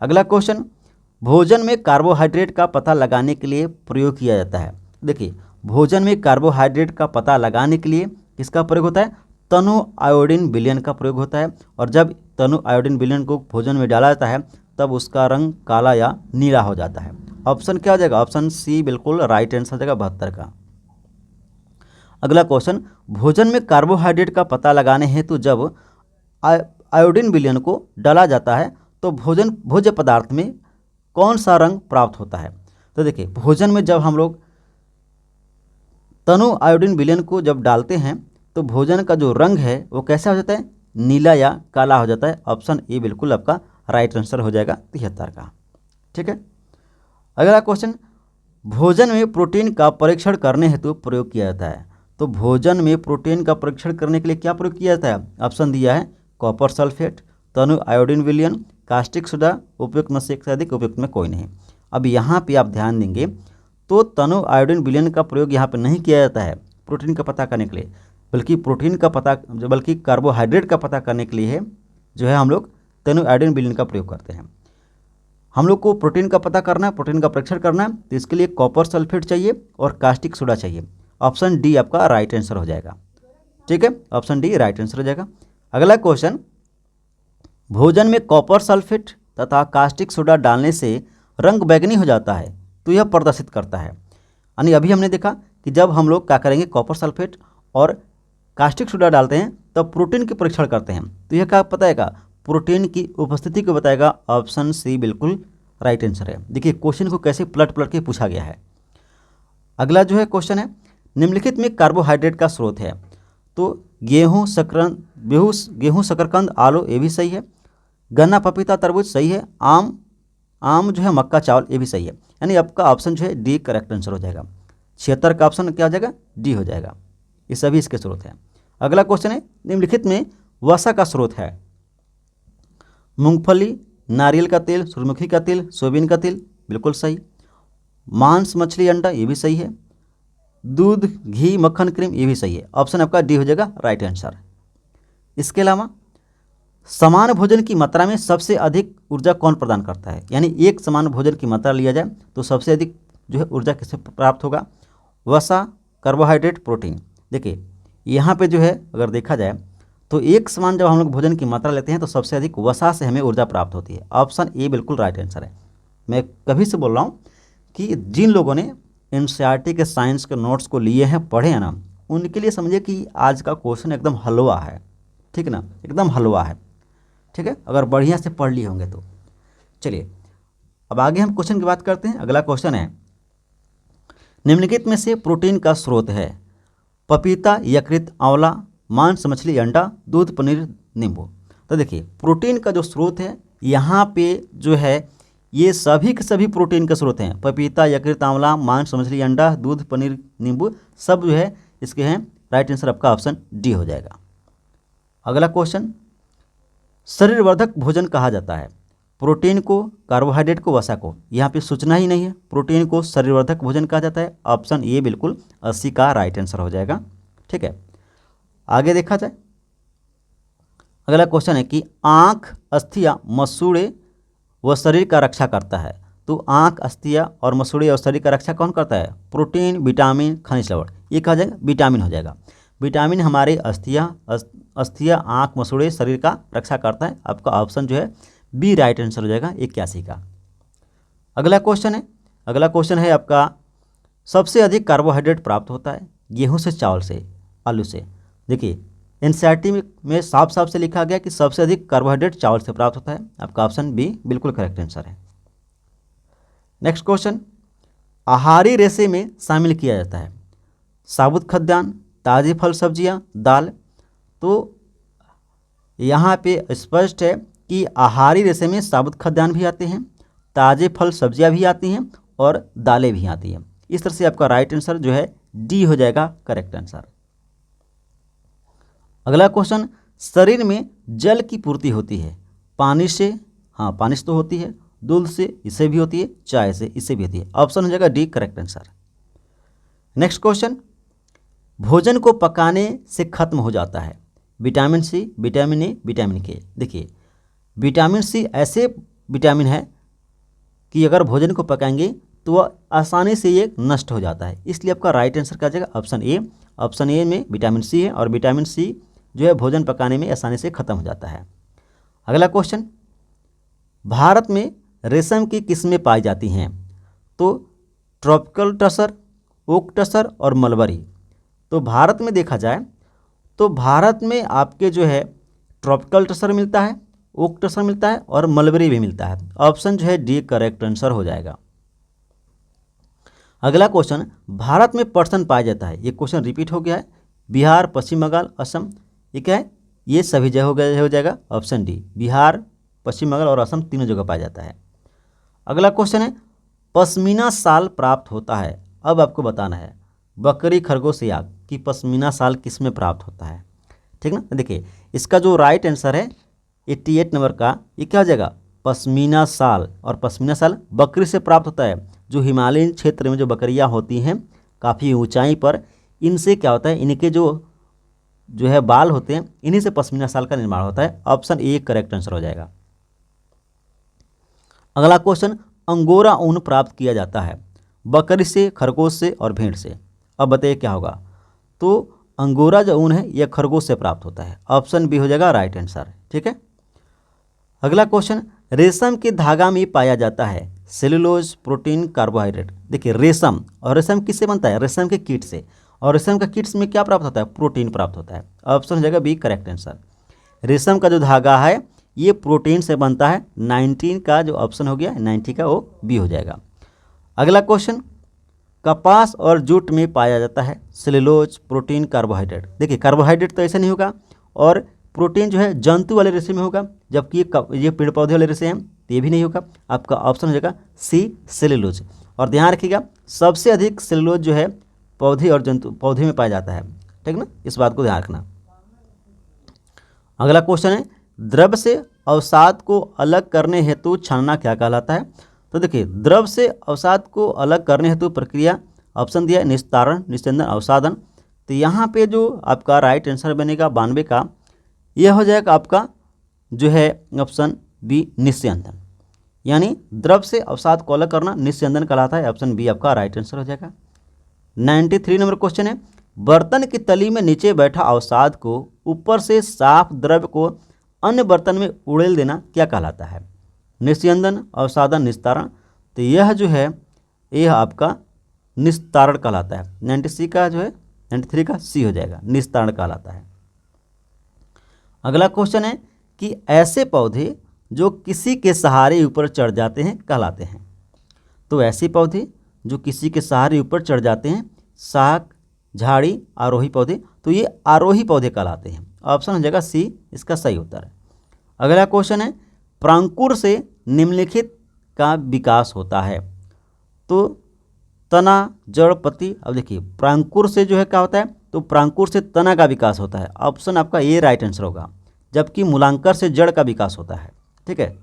अगला क्वेश्चन, भोजन में कार्बोहाइड्रेट का पता लगाने के लिए प्रयोग किया जाता है। देखिए भोजन में कार्बोहाइड्रेट का पता लगाने के लिए किसका प्रयोग होता है, तनु आयोडीन विलयन का प्रयोग होता है। और जब तनु आयोडीन विलयन को भोजन में डाला जाता है तब उसका रंग काला या नीला हो जाता है। ऑप्शन क्या हो जाएगा, ऑप्शन सी बिल्कुल राइट आंसर हो जाएगा 72 का। अगला क्वेश्चन, भोजन में कार्बोहाइड्रेट का पता लगाने हेतु जब आयोडीन विलयन को डाला जाता है तो भोज्य पदार्थ में कौन सा रंग प्राप्त होता है। तो देखिए भोजन में जब हम लोग तनु आयोडीन विलयन को जब डालते हैं तो भोजन का जो रंग है वो कैसा हो जाता है, नीला या काला हो जाता है। ऑप्शन ए बिल्कुल आपका राइट आंसर हो जाएगा 73 का। ठीक है, अगला क्वेश्चन, भोजन में प्रोटीन का परीक्षण करने हेतु प्रयोग किया जाता है। तो भोजन में प्रोटीन का परीक्षण करने के लिए क्या प्रयोग किया जाता है, ऑप्शन दिया है कॉपर सल्फेट, तनु आयोडीन विलयन, कास्टिक सोडा, उपयुक्त में से एक से अधिक, उपयुक्त में कोई नहीं। अब यहाँ पे आप ध्यान देंगे तो तनु आयोडीन विलयन का प्रयोग यहाँ पे नहीं किया जाता है प्रोटीन का पता करने के लिए, बल्कि कार्बोहाइड्रेट का पता करने के लिए है जो है हम लोग तनु आयोडीन विलयन का प्रयोग करते हैं। हम लोग को प्रोटीन का पता करना है, प्रोटीन का परीक्षण करना है, तो इसके लिए कॉपर सल्फेट चाहिए और कास्टिक सोडा चाहिए। ऑप्शन डी आपका राइट आंसर हो जाएगा। ठीक है, ऑप्शन डी राइट आंसर हो जाएगा। अगला क्वेश्चन, भोजन में कॉपर सल्फेट तथा कास्टिक सोडा डालने से रंग बैंगनी हो जाता है तो यह प्रदर्शित करता है। यानी अभी हमने देखा कि जब हम लोग क्या करेंगे, कॉपर सल्फेट और कास्टिक सोडा डालते हैं तब प्रोटीन के परीक्षण करते हैं, तो यह क्या बताएगा, प्रोटीन की उपस्थिति को बताएगा। ऑप्शन सी बिल्कुल राइट आंसर है। देखिए क्वेश्चन को कैसे पलट पलट के पूछा गया है। अगला जो है क्वेश्चन है, निम्नलिखित में कार्बोहाइड्रेट का स्रोत है। तो गेहूँ, शकरकंद, आलू ये भी सही है, गन्ना, पपीता, तरबूज सही है, आम जो है मक्का, चावल ये भी सही है। यानी आपका ऑप्शन जो है डी करेक्ट आंसर हो जाएगा। 76 का ऑप्शन क्या हो जाएगा, डी हो जाएगा। ये सभी इसके स्रोत हैं। अगला क्वेश्चन है, निम्नलिखित में वसा का स्रोत है। मूंगफली, नारियल का तेल, सूरजमुखी का तेल, सोयाबीन का तेल, बिल्कुल सही। मांस, मछली, अंडा ये भी सही है। दूध, घी, मक्खन, क्रीम ये भी सही है। ऑप्शन आपका डी हो जाएगा राइट आंसर। इसके अलावा समान भोजन की मात्रा में सबसे अधिक ऊर्जा कौन प्रदान करता है, यानी एक समान भोजन की मात्रा लिया जाए तो सबसे अधिक जो है ऊर्जा किससे प्राप्त होगा, वसा, कार्बोहाइड्रेट, प्रोटीन। देखिए यहाँ पे जो है अगर देखा जाए तो एक समान जब हम लोग भोजन की मात्रा लेते हैं तो सबसे अधिक वसा से हमें ऊर्जा प्राप्त होती है। ऑप्शन ए बिल्कुल राइट आंसर है। मैं कभी से बोल रहा हूँ कि जिन लोगों ने एनसीईआरटी के साइंस के नोट्स को लिए हैं, पढ़े हैं ना, उनके लिए समझिए कि आज का क्वेश्चन एकदम हलवा है। ठीक है ना, एकदम हलवा है। ठीक है, अगर बढ़िया से पढ़ लिए होंगे तो। चलिए अब आगे हम क्वेश्चन की बात करते हैं। अगला क्वेश्चन है, निम्नलिखित में से प्रोटीन का स्रोत है पपीता, यकृत, आंवला, मांस, मछली, अंडा, दूध, पनीर, नींबू। तो देखिए प्रोटीन का जो स्रोत है यहाँ पे जो है ये सभी के सभी प्रोटीन के स्रोत हैं। पपीता, यकृत, आंवला, मांस, मछली, अंडा, दूध, पनीर, नींबू सब जो है इसके हैं। राइट आंसर आपका ऑप्शन डी हो जाएगा। अगला क्वेश्चन, शरीरवर्धक भोजन कहा जाता है प्रोटीन को, कार्बोहाइड्रेट को, वसा को। यहाँ पे सूचना ही नहीं है, प्रोटीन को शरीरवर्धक भोजन कहा जाता है। ऑप्शन ए बिल्कुल 80 का राइट आंसर हो जाएगा। ठीक है, आगे देखा जाए। अगला क्वेश्चन है कि आँख, अस्थियाँ, मसूड़े व शरीर का रक्षा करता है। तो आँख, अस्थियाँ और मसूड़े और शरीर का रक्षा कौन करता है, प्रोटीन, विटामिन, खनिज लवण। ये कहा जाएगा विटामिन हो जाएगा। विटामिन हमारे अस्थियाँ, आँख, मसूड़े, शरीर का रक्षा करता है। आपका ऑप्शन जो है बी राइट आंसर हो जाएगा 81 का। अगला क्वेश्चन है आपका, सबसे अधिक कार्बोहाइड्रेट प्राप्त होता है गेहूं से, चावल से, आलू से। देखिए एनसीईआरटी में साफ साफ से लिखा गया कि सबसे अधिक कार्बोहाइड्रेट चावल से प्राप्त होता है। आपका ऑप्शन बी बिल्कुल करेक्ट आंसर है। नेक्स्ट क्वेश्चन, आहारी रेशे में शामिल किया जाता है साबुत खाद्यान्न, ताज़ी फल सब्जियां, दाल। तो यहाँ पे स्पष्ट है कि आहारी रेशे में साबुत खाद्यान्न भी आते हैं, ताज़े फल सब्जियां भी आती हैं और दालें भी आती हैं। इस तरह से आपका राइट आंसर जो है डी हो जाएगा करेक्ट आंसर। अगला क्वेश्चन, शरीर में जल की पूर्ति होती है पानी से, हाँ पानी से तो होती है, दूध से इससे भी होती है, चाय से इससे भी होती है। ऑप्शन हो जाएगा D correct answer. Next question, भोजन को पकाने से खत्म हो जाता है vitamin C, vitamin A, vitamin K. देखिए विटामिन सी ऐसे विटामिन है कि अगर भोजन को पकाएंगे तो वह आसानी से ये नष्ट हो जाता है, इसलिए आपका राइट आंसर क्या जाएगा ऑप्शन ए। ऑप्शन ए में विटामिन सी है और विटामिन सी जो है भोजन पकाने में आसानी से खत्म हो जाता है। अगला क्वेश्चन, भारत में रेशम की किस्में पाई जाती हैं तो ट्रॉपिकल टसर, ओक टसर और मलबरी। तो भारत में देखा जाए तो भारत में आपके जो है ट्रॉपिकल टसर मिलता है, ओक टसर मिलता है और मलबरी भी मिलता है। ऑप्शन जो है डी करेक्ट आंसर हो जाएगा। अगला क्वेश्चन, भारत में पर्सन पाया जाता है, ये क्वेश्चन रिपीट हो गया है, बिहार, पश्चिम बंगाल, असम, ये क्या है, ये सभी जगह हो जाएगा ऑप्शन डी। बिहार, पश्चिम बंगाल और असम तीनों जगह पाया जाता है। अगला क्वेश्चन है, पश्मीना शाल प्राप्त होता है, अब आपको बताना है बकरी, खरगोश, याक कि पश्मीना शाल किस में प्राप्त होता है, ठीक ना। देखिए इसका जो राइट आंसर है 88 नंबर का, ये क्या हो जाएगा पश्मीना शाल। और पश्मीना शाल बकरी से प्राप्त होता है, जो हिमालयन क्षेत्र में जो बकरियां होती हैं काफ़ी ऊंचाई पर, इनसे क्या होता है, इनके जो है बाल होते हैं, इन्हीं से पश्मीना शाल का निर्माण होता है। ऑप्शन ए करेक्ट आंसर हो जाएगा। अगला क्वेश्चन, अंगोरा ऊन प्राप्त किया जाता है बकरी से, खरगोश से और भेड़ से। अब बताइए क्या होगा, तो अंगोरा जो ऊन है यह खरगोश से प्राप्त होता है। ऑप्शन बी हो जाएगा राइट आंसर, ठीक है। अगला क्वेश्चन, रेशम के धागा में पाया जाता है सेलुलोज, प्रोटीन, कार्बोहाइड्रेट। देखिए रेशम, और रेशम किससे बनता है, रेशम के कीट से, और रेशम का कीट्स में क्या प्राप्त होता है, प्रोटीन प्राप्त होता है। ऑप्शन हो जाएगा बी करेक्ट आंसर। रेशम का जो धागा है ये प्रोटीन से बनता है। 19 का जो ऑप्शन हो गया 90 का वो बी हो जाएगा। अगला क्वेश्चन, कपास और जूट में पाया जाता है सेलुलोज, प्रोटीन, कार्बोहाइड्रेट। देखिए कार्बोहाइड्रेट तो ऐसा नहीं होगा, और प्रोटीन जो है जंतु वाले रेशे में होगा, जबकि ये पेड़ पौधे वाले रेशे हैं तो ये भी नहीं होगा। आपका ऑप्शन हो जाएगा सी सेलुलोज। और ध्यान रखिएगा सबसे अधिक सेलुलोज जो है पौधे और जंतु पौधे में पाया जाता है, ठीक ना, इस बात को ध्यान रखना। अगला क्वेश्चन है, द्रव से अवसाद को अलग करने हेतु छानना क्या कहलाता है। तो देखिए द्रव से अवसाद को अलग करने हेतु प्रक्रिया, ऑप्शन दिया है निस्तारण, निस्यंदन, अवसादन। तो यहाँ पे जो आपका राइट आंसर बनेगा 92 का, यह हो जाएगा आपका जो है ऑप्शन बी निस्यंदन। यानी द्रव से अवसाद को अलग करना निस्यंदन कहलाता है। ऑप्शन बी आपका राइट आंसर हो जाएगा। 93 नंबर क्वेश्चन है, बर्तन की तली में नीचे बैठा अवसाद को ऊपर से साफ द्रव्य को अन्य बर्तन में उड़ेल देना क्या कहलाता है, निस्यंदन, अवसादन, निस्तारण। तो यह जो है यह आपका निस्तारण कहलाता है। 93 का जो है 93 का सी हो जाएगा, निस्तारण कहलाता है। अगला क्वेश्चन है कि ऐसे पौधे जो किसी के सहारे ऊपर चढ़ जाते हैं कहलाते हैं। तो ऐसे पौधे जो किसी के सहारे ऊपर चढ़ जाते हैं, शाक, झाड़ी, आरोही पौधे, तो ये आरोही पौधे कहलाते हैं। ऑप्शन हो जाएगा सी इसका सही उत्तर है। अगला क्वेश्चन है, प्रांकुर से निम्नलिखित का विकास होता है। तो तना, जड़, पत्ती। अब देखिए प्रांकुर से जो है क्या होता है, तो प्रांकुर से तना का विकास होता है। ऑप्शन आपका ये राइट आंसर होगा, जबकि मूलांकर से जड़ का विकास होता है, ठीक है।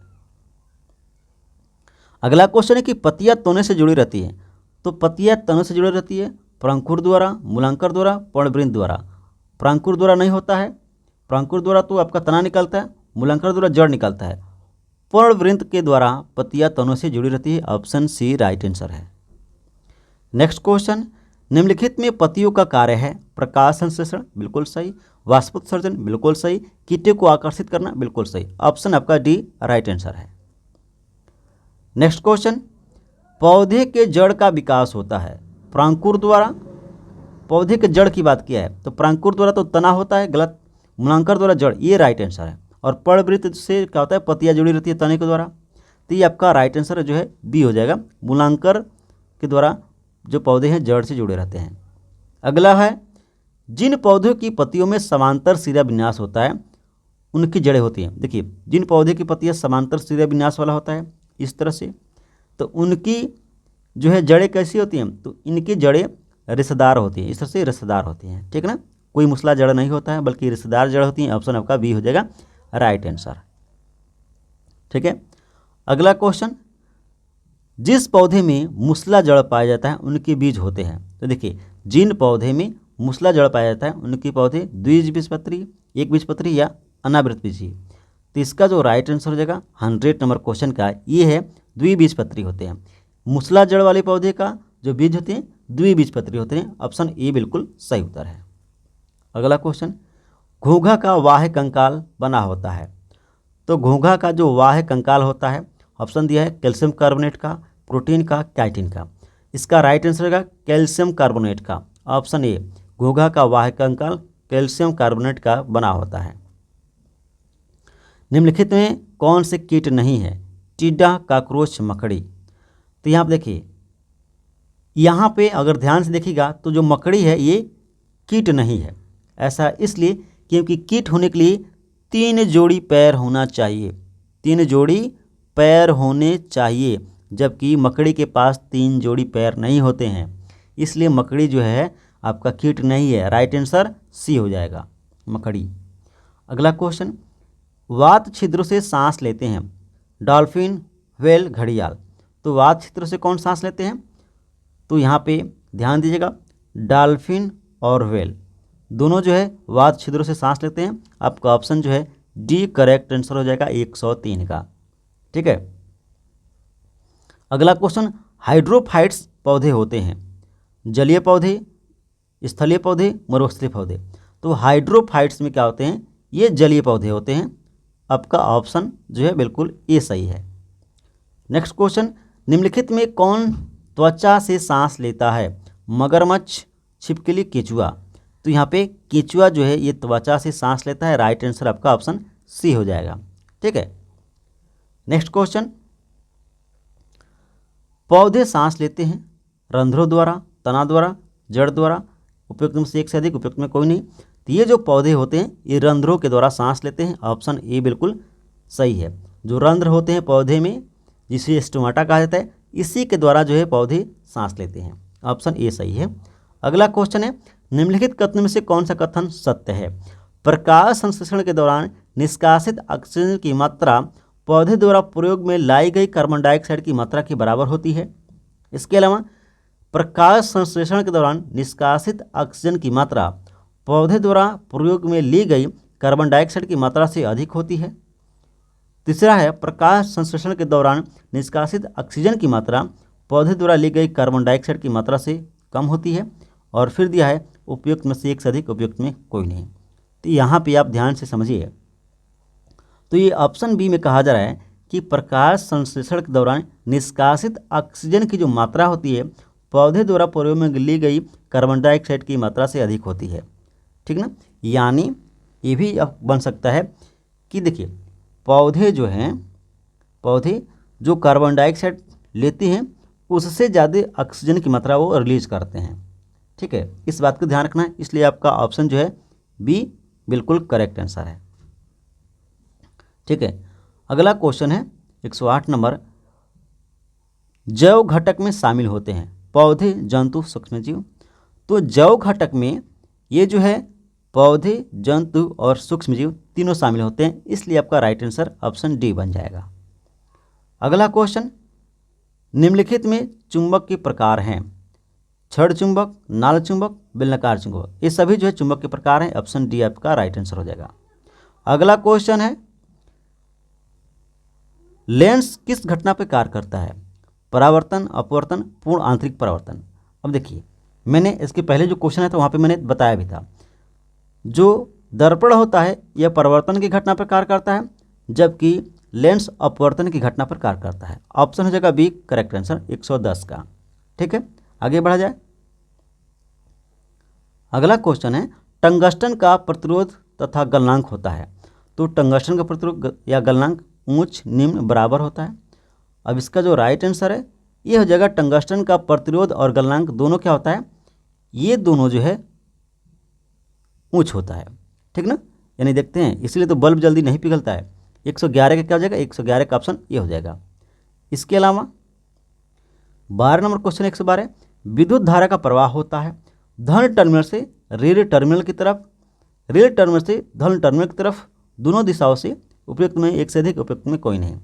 अगला क्वेश्चन है कि पत्तियां तने से जुड़ी रहती है। तो पत्तियां तने से जुड़ी रहती है प्रांकुर द्वारा, मूलांकर द्वारा, पर्णवृंत द्वारा। प्रांकुर द्वारा नहीं होता है, प्रांकुर द्वारा तो आपका तना निकलता है, मूलांकर द्वारा जड़ निकलता है। पर्णवृंत के द्वारा पत्तियां तनों से जुड़ी रहती है। ऑप्शन सी राइट आंसर है। नेक्स्ट क्वेश्चन, निम्नलिखित में पत्तियों का कार्य है प्रकाश संश्लेषण, बिल्कुल सही, वाष्पोत्सर्जन, बिल्कुल सही, कीटों को आकर्षित करना, बिल्कुल सही। ऑप्शन आपका डी राइट आंसर है। नेक्स्ट क्वेश्चन, पौधे के जड़ का विकास होता है प्रांकुर द्वारा। पौधे के जड़ की बात किया है तो प्रांकुर द्वारा तो तना होता है, गलत। मूलांकर द्वारा जड़, ये राइट आंसर है। और पर्णवृंत से क्या होता है, पत्तियां जुड़ी रहती है तने के द्वारा। तो ये आपका राइट आंसर जो है बी हो जाएगा, मूलांकर के द्वारा जो पौधे हैं जड़ से जुड़े रहते हैं। अगला है, जिन पौधों की पत्तियों में समांतर सिरा विन्यास होता है उनकी जड़ें होती हैं। देखिए जिन पौधे की पत्तियां समांतर सिरा विन्यास वाला होता है इस तरह से, तो उनकी जो है जड़ें कैसी होती हैं, तो इनकी जड़ें रिश्तेदार होती हैं, इस तरह से रिश्तेदार होती हैं, ठीक ना। कोई मूसला जड़ नहीं होता है बल्कि रिश्तेदार जड़ होती हैं। ऑप्शन आपका बी हो जाएगा राइट आंसर, ठीक है। अगला क्वेश्चन, जिस पौधे में मूसला जड़ पाया जाता है उनके बीज होते हैं। तो देखिए, जिन पौधे में मूसला जड़ पाया जाता है उनके पौधे द्विबीजपत्री, एक बीजपत्री या अनावृतबीजी। तो इसका जो राइट आंसर हो जाएगा 100 नंबर क्वेश्चन का ये है द्विबीजपत्री होते हैं। मूसला जड़ वाले पौधे का जो बीज होते हैं द्विबीजपत्री होते हैं। ऑप्शन ए बिल्कुल सही उत्तर है। अगला क्वेश्चन, घोंघा का वाह्य कंकाल बना होता है। तो घोंघा का जो वाह्य कंकाल होता है, ऑप्शन दिया है कैल्शियम कार्बोनेट का, प्रोटीन का, काइटिन का। इसका राइट आंसर होगा कैल्शियम कार्बोनेट का। ऑप्शन ए, घोंघा का वाह्य कंकाल कैल्शियम कार्बोनेट का बना होता है। निम्नलिखित में कौन से कीट नहीं है? टिड्डा, काकरोच, मकड़ी। तो यहाँ पर देखिए, यहाँ पे अगर ध्यान से देखिएगा तो जो मकड़ी है ये कीट नहीं है। ऐसा इसलिए क्योंकि कीट होने के लिए 3 जोड़ी पैर होना चाहिए, 3 जोड़ी पैर होने चाहिए, जबकि मकड़ी के पास 3 जोड़ी पैर नहीं होते हैं, इसलिए मकड़ी जो है आपका कीट नहीं है। राइट आंसर सी हो जाएगा, मकड़ी। अगला क्वेश्चन, वात छिद्रों से सांस लेते हैं डॉल्फिन, व्हेल, घड़ियाल। तो वात छिद्रों से कौन सांस लेते हैं? तो यहाँ पे ध्यान दीजिएगा, डॉल्फिन और व्हेल दोनों जो है वात छिद्रों से सांस लेते हैं। आपका ऑप्शन जो है डी करेक्ट आंसर हो जाएगा 103 का, ठीक है। अगला क्वेश्चन, हाइड्रोफाइट्स पौधे होते हैं जलीय पौधे, स्थलीय पौधे, मरुस्थलीय पौधे। तो हाइड्रोफाइट्स में क्या होते हैं? ये जलीय पौधे होते हैं। आपका ऑप्शन जो है बिल्कुल ये सही है। नेक्स्ट क्वेश्चन, निम्नलिखित में कौन त्वचा से सांस लेता है? मगरमच्छ, छिपकली, केंचुआ। तो यहाँ पे केंचुआ जो है ये त्वचा से सांस लेता है। राइट आंसर आपका ऑप्शन सी हो जाएगा, ठीक है। नेक्स्ट क्वेश्चन, पौधे सांस लेते हैं रंध्रों द्वारा, तना द्वारा, जड़ द्वारा। उपयुक्त में से एक से अधिक, उपयुक्त में कोई नहीं। तो ये जो पौधे होते हैं ये रंध्रों के द्वारा सांस लेते हैं। ऑप्शन ए बिल्कुल सही है। जो रंध्र होते हैं पौधे में, जिसे स्टोमाटा कहा जाता है, इसी के द्वारा जो है पौधे सांस लेते हैं। ऑप्शन ए सही है। अगला क्वेश्चन है, निम्नलिखित कथन में से कौन सा कथन सत्य है? प्रकाश संश्लेषण के दौरान निष्कासित ऑक्सीजन की मात्रा पौधे द्वारा प्रयोग में लाई गई कार्बन डाइऑक्साइड की मात्रा के बराबर होती है। इसके अलावा प्रकाश संश्लेषण के दौरान निष्कासित ऑक्सीजन की मात्रा पौधे द्वारा प्रयोग में ली गई कार्बन डाइऑक्साइड की मात्रा से अधिक होती है। तीसरा है, प्रकाश संश्लेषण के दौरान निष्कासित ऑक्सीजन की मात्रा पौधे द्वारा ली गई कार्बन डाइऑक्साइड की मात्रा से कम होती है। और फिर दिया है उपयुक्त में से एक से अधिक, उपयुक्त में कोई नहीं। तो यहाँ पे आप ध्यान से समझिए, तो ये ऑप्शन बी में कहा जा रहा है कि प्रकाश संश्लेषण के दौरान निष्कासित ऑक्सीजन की जो मात्रा होती है पौधे द्वारा प्रयोग में ली गई कार्बन डाइऑक्साइड की मात्रा से अधिक होती है, ठीक ना। यानी ये भी अब बन सकता है कि देखिए, पौधे जो हैं, पौधे जो कार्बन डाइऑक्साइड लेते हैं उससे ज़्यादा ऑक्सीजन की मात्रा वो रिलीज करते हैं, ठीक है। इस बात का ध्यान रखना है, इसलिए आपका ऑप्शन जो है बी बिल्कुल करेक्ट आंसर है, ठीक है। अगला क्वेश्चन है 108 नंबर, जैव घटक में शामिल होते हैं पौधे, जंतु, सूक्ष्मजीव। तो जैव घटक में ये जो है पौधे, जंतु और सूक्ष्मजीव तीनों शामिल होते हैं, इसलिए आपका राइट आंसर ऑप्शन डी बन जाएगा। अगला क्वेश्चन, निम्नलिखित में चुंबक के प्रकार हैं छड़ चुंबक, नाल चुंबक, बेलनाकार चुंबक। ये सभी जो है चुंबक के प्रकार हैं। ऑप्शन डी आपका राइट आंसर हो जाएगा। अगला क्वेश्चन है, लेंस किस घटना पर कार्य करता है? परावर्तन, अपवर्तन, पूर्ण आंतरिक परावर्तन। अब देखिए, मैंने इसके पहले जो क्वेश्चन है तो वहाँ पे मैंने बताया भी था, जो दर्पण होता है यह परावर्तन की घटना पर कार्य करता है, जबकि लेंस अपवर्तन की घटना पर कार्य करता है। ऑप्शन हो जाएगा बी करेक्ट आंसर 110 का, ठीक है। आगे बढ़ा जाए। अगला क्वेश्चन है, टंगस्टन का प्रतिरोध तथा गलनांक होता है। तो टंगस्टन का प्रतिरोध या गलनांक उच्च, निम्न, बराबर होता है। अब इसका जो राइट आंसर है ये हो जाएगा टंगस्टन का प्रतिरोध और गलनांक दोनों क्या होता है? ये दोनों जो है उच्च होता है, ठीक ना। यानी देखते हैं, इसलिए तो बल्ब जल्दी नहीं पिघलता है। 111 का क्या हो जाएगा? 111 का ऑप्शन ये हो जाएगा। इसके अलावा 12 नंबर क्वेश्चन 112, विद्युत धारा का प्रवाह होता है धन टर्मिनल से ऋण टर्मिनल की तरफ, ऋण टर्मिनल से धन टर्मिनल की तरफ, दोनों दिशाओं से, उपयुक्त में एक से अधिक, उपयुक्त में कोई नहीं।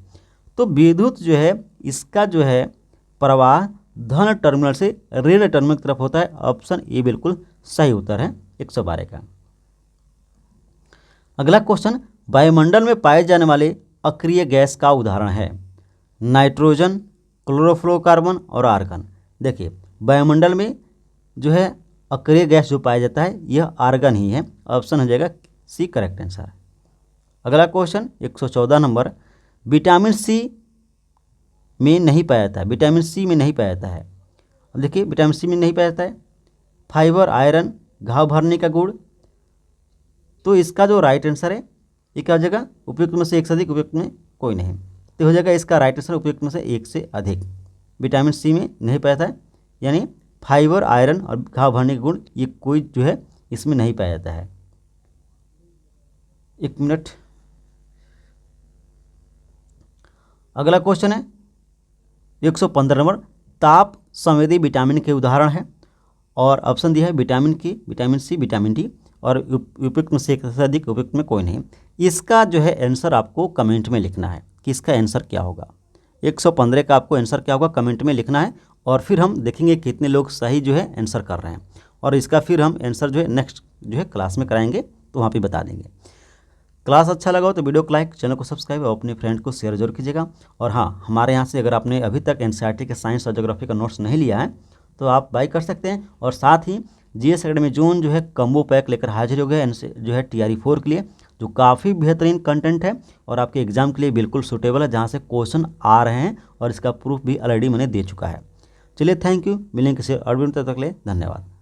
तो विद्युत जो है इसका जो है प्रवाह धन टर्मिनल से ऋण टर्मिनल की तरफ होता है। ऑप्शन ए बिल्कुल सही उत्तर है 112 का। अगला क्वेश्चन, वायुमंडल में पाए जाने वाले अक्रिय गैस का उदाहरण है नाइट्रोजन, क्लोरोफ्लोरोकार्बन और आर्गन। देखिए वायुमंडल में जो है अक्रिय गैस जो पाया जाता है यह आर्गन ही है। ऑप्शन हो जाएगा सी करेक्ट आंसर। अगला क्वेश्चन 114 नंबर, विटामिन सी में नहीं पाया जाता है, विटामिन सी में नहीं पाया जाता है। अब देखिए विटामिन सी में नहीं पाया जाता है फाइबर, आयरन, घाव भरने का गुण। तो इसका जो राइट आंसर है ये क्या हो जाएगा, उपयुक्त में से एक से अधिक, उपयुक्त में कोई नहीं। तो हो जाएगा इसका राइट आंसर उपयुक्त में से एक से अधिक। विटामिन सी में नहीं पाया जाता है यानी फाइबर, आयरन और घाव भरने के गुण ये कोई जो है इसमें नहीं पाया जाता है। एक मिनट। अगला क्वेश्चन है 115 नंबर, ताप संवेदी विटामिन के उदाहरण है और ऑप्शन दिया है विटामिन की, विटामिन सी, विटामिन डी और उपयुक्त में से एक से अधिक, उपयुक्त में कोई नहीं। इसका जो है आंसर आपको कमेंट में लिखना है कि इसका आंसर क्या होगा। 115 का आपको आंसर क्या होगा कमेंट में लिखना है और फिर हम देखेंगे कितने लोग सही जो है आंसर कर रहे हैं और इसका फिर हम आंसर जो है नेक्स्ट जो है क्लास में कराएंगे तो वहाँ पे बता देंगे। क्लास अच्छा लगा हो तो वीडियो को लाइक, चैनल को सब्सक्राइब और अपने फ्रेंड को शेयर जरूर कीजिएगा। और हाँ, हमारे यहाँ से अगर आपने अभी तक एनसीईआरटी के साइंस और ज्योग्राफी का नोट्स नहीं लिया है तो आप बाय कर सकते हैं। और साथ ही जीएस एकेडमी जोन जो है कम्बो पैक लेकर हाजिर हो गया जो है TRE 4 के लिए, जो काफ़ी बेहतरीन कंटेंट है और आपके एग्जाम के लिए बिल्कुल सूटेबल है, जहाँ से क्वेश्चन आ रहे हैं और इसका प्रूफ भी ऑलरेडी मैंने दे चुका है। चलिए थैंक यू, मिलेंगे किसी और वीडियो में, तब तक के लिए धन्यवाद।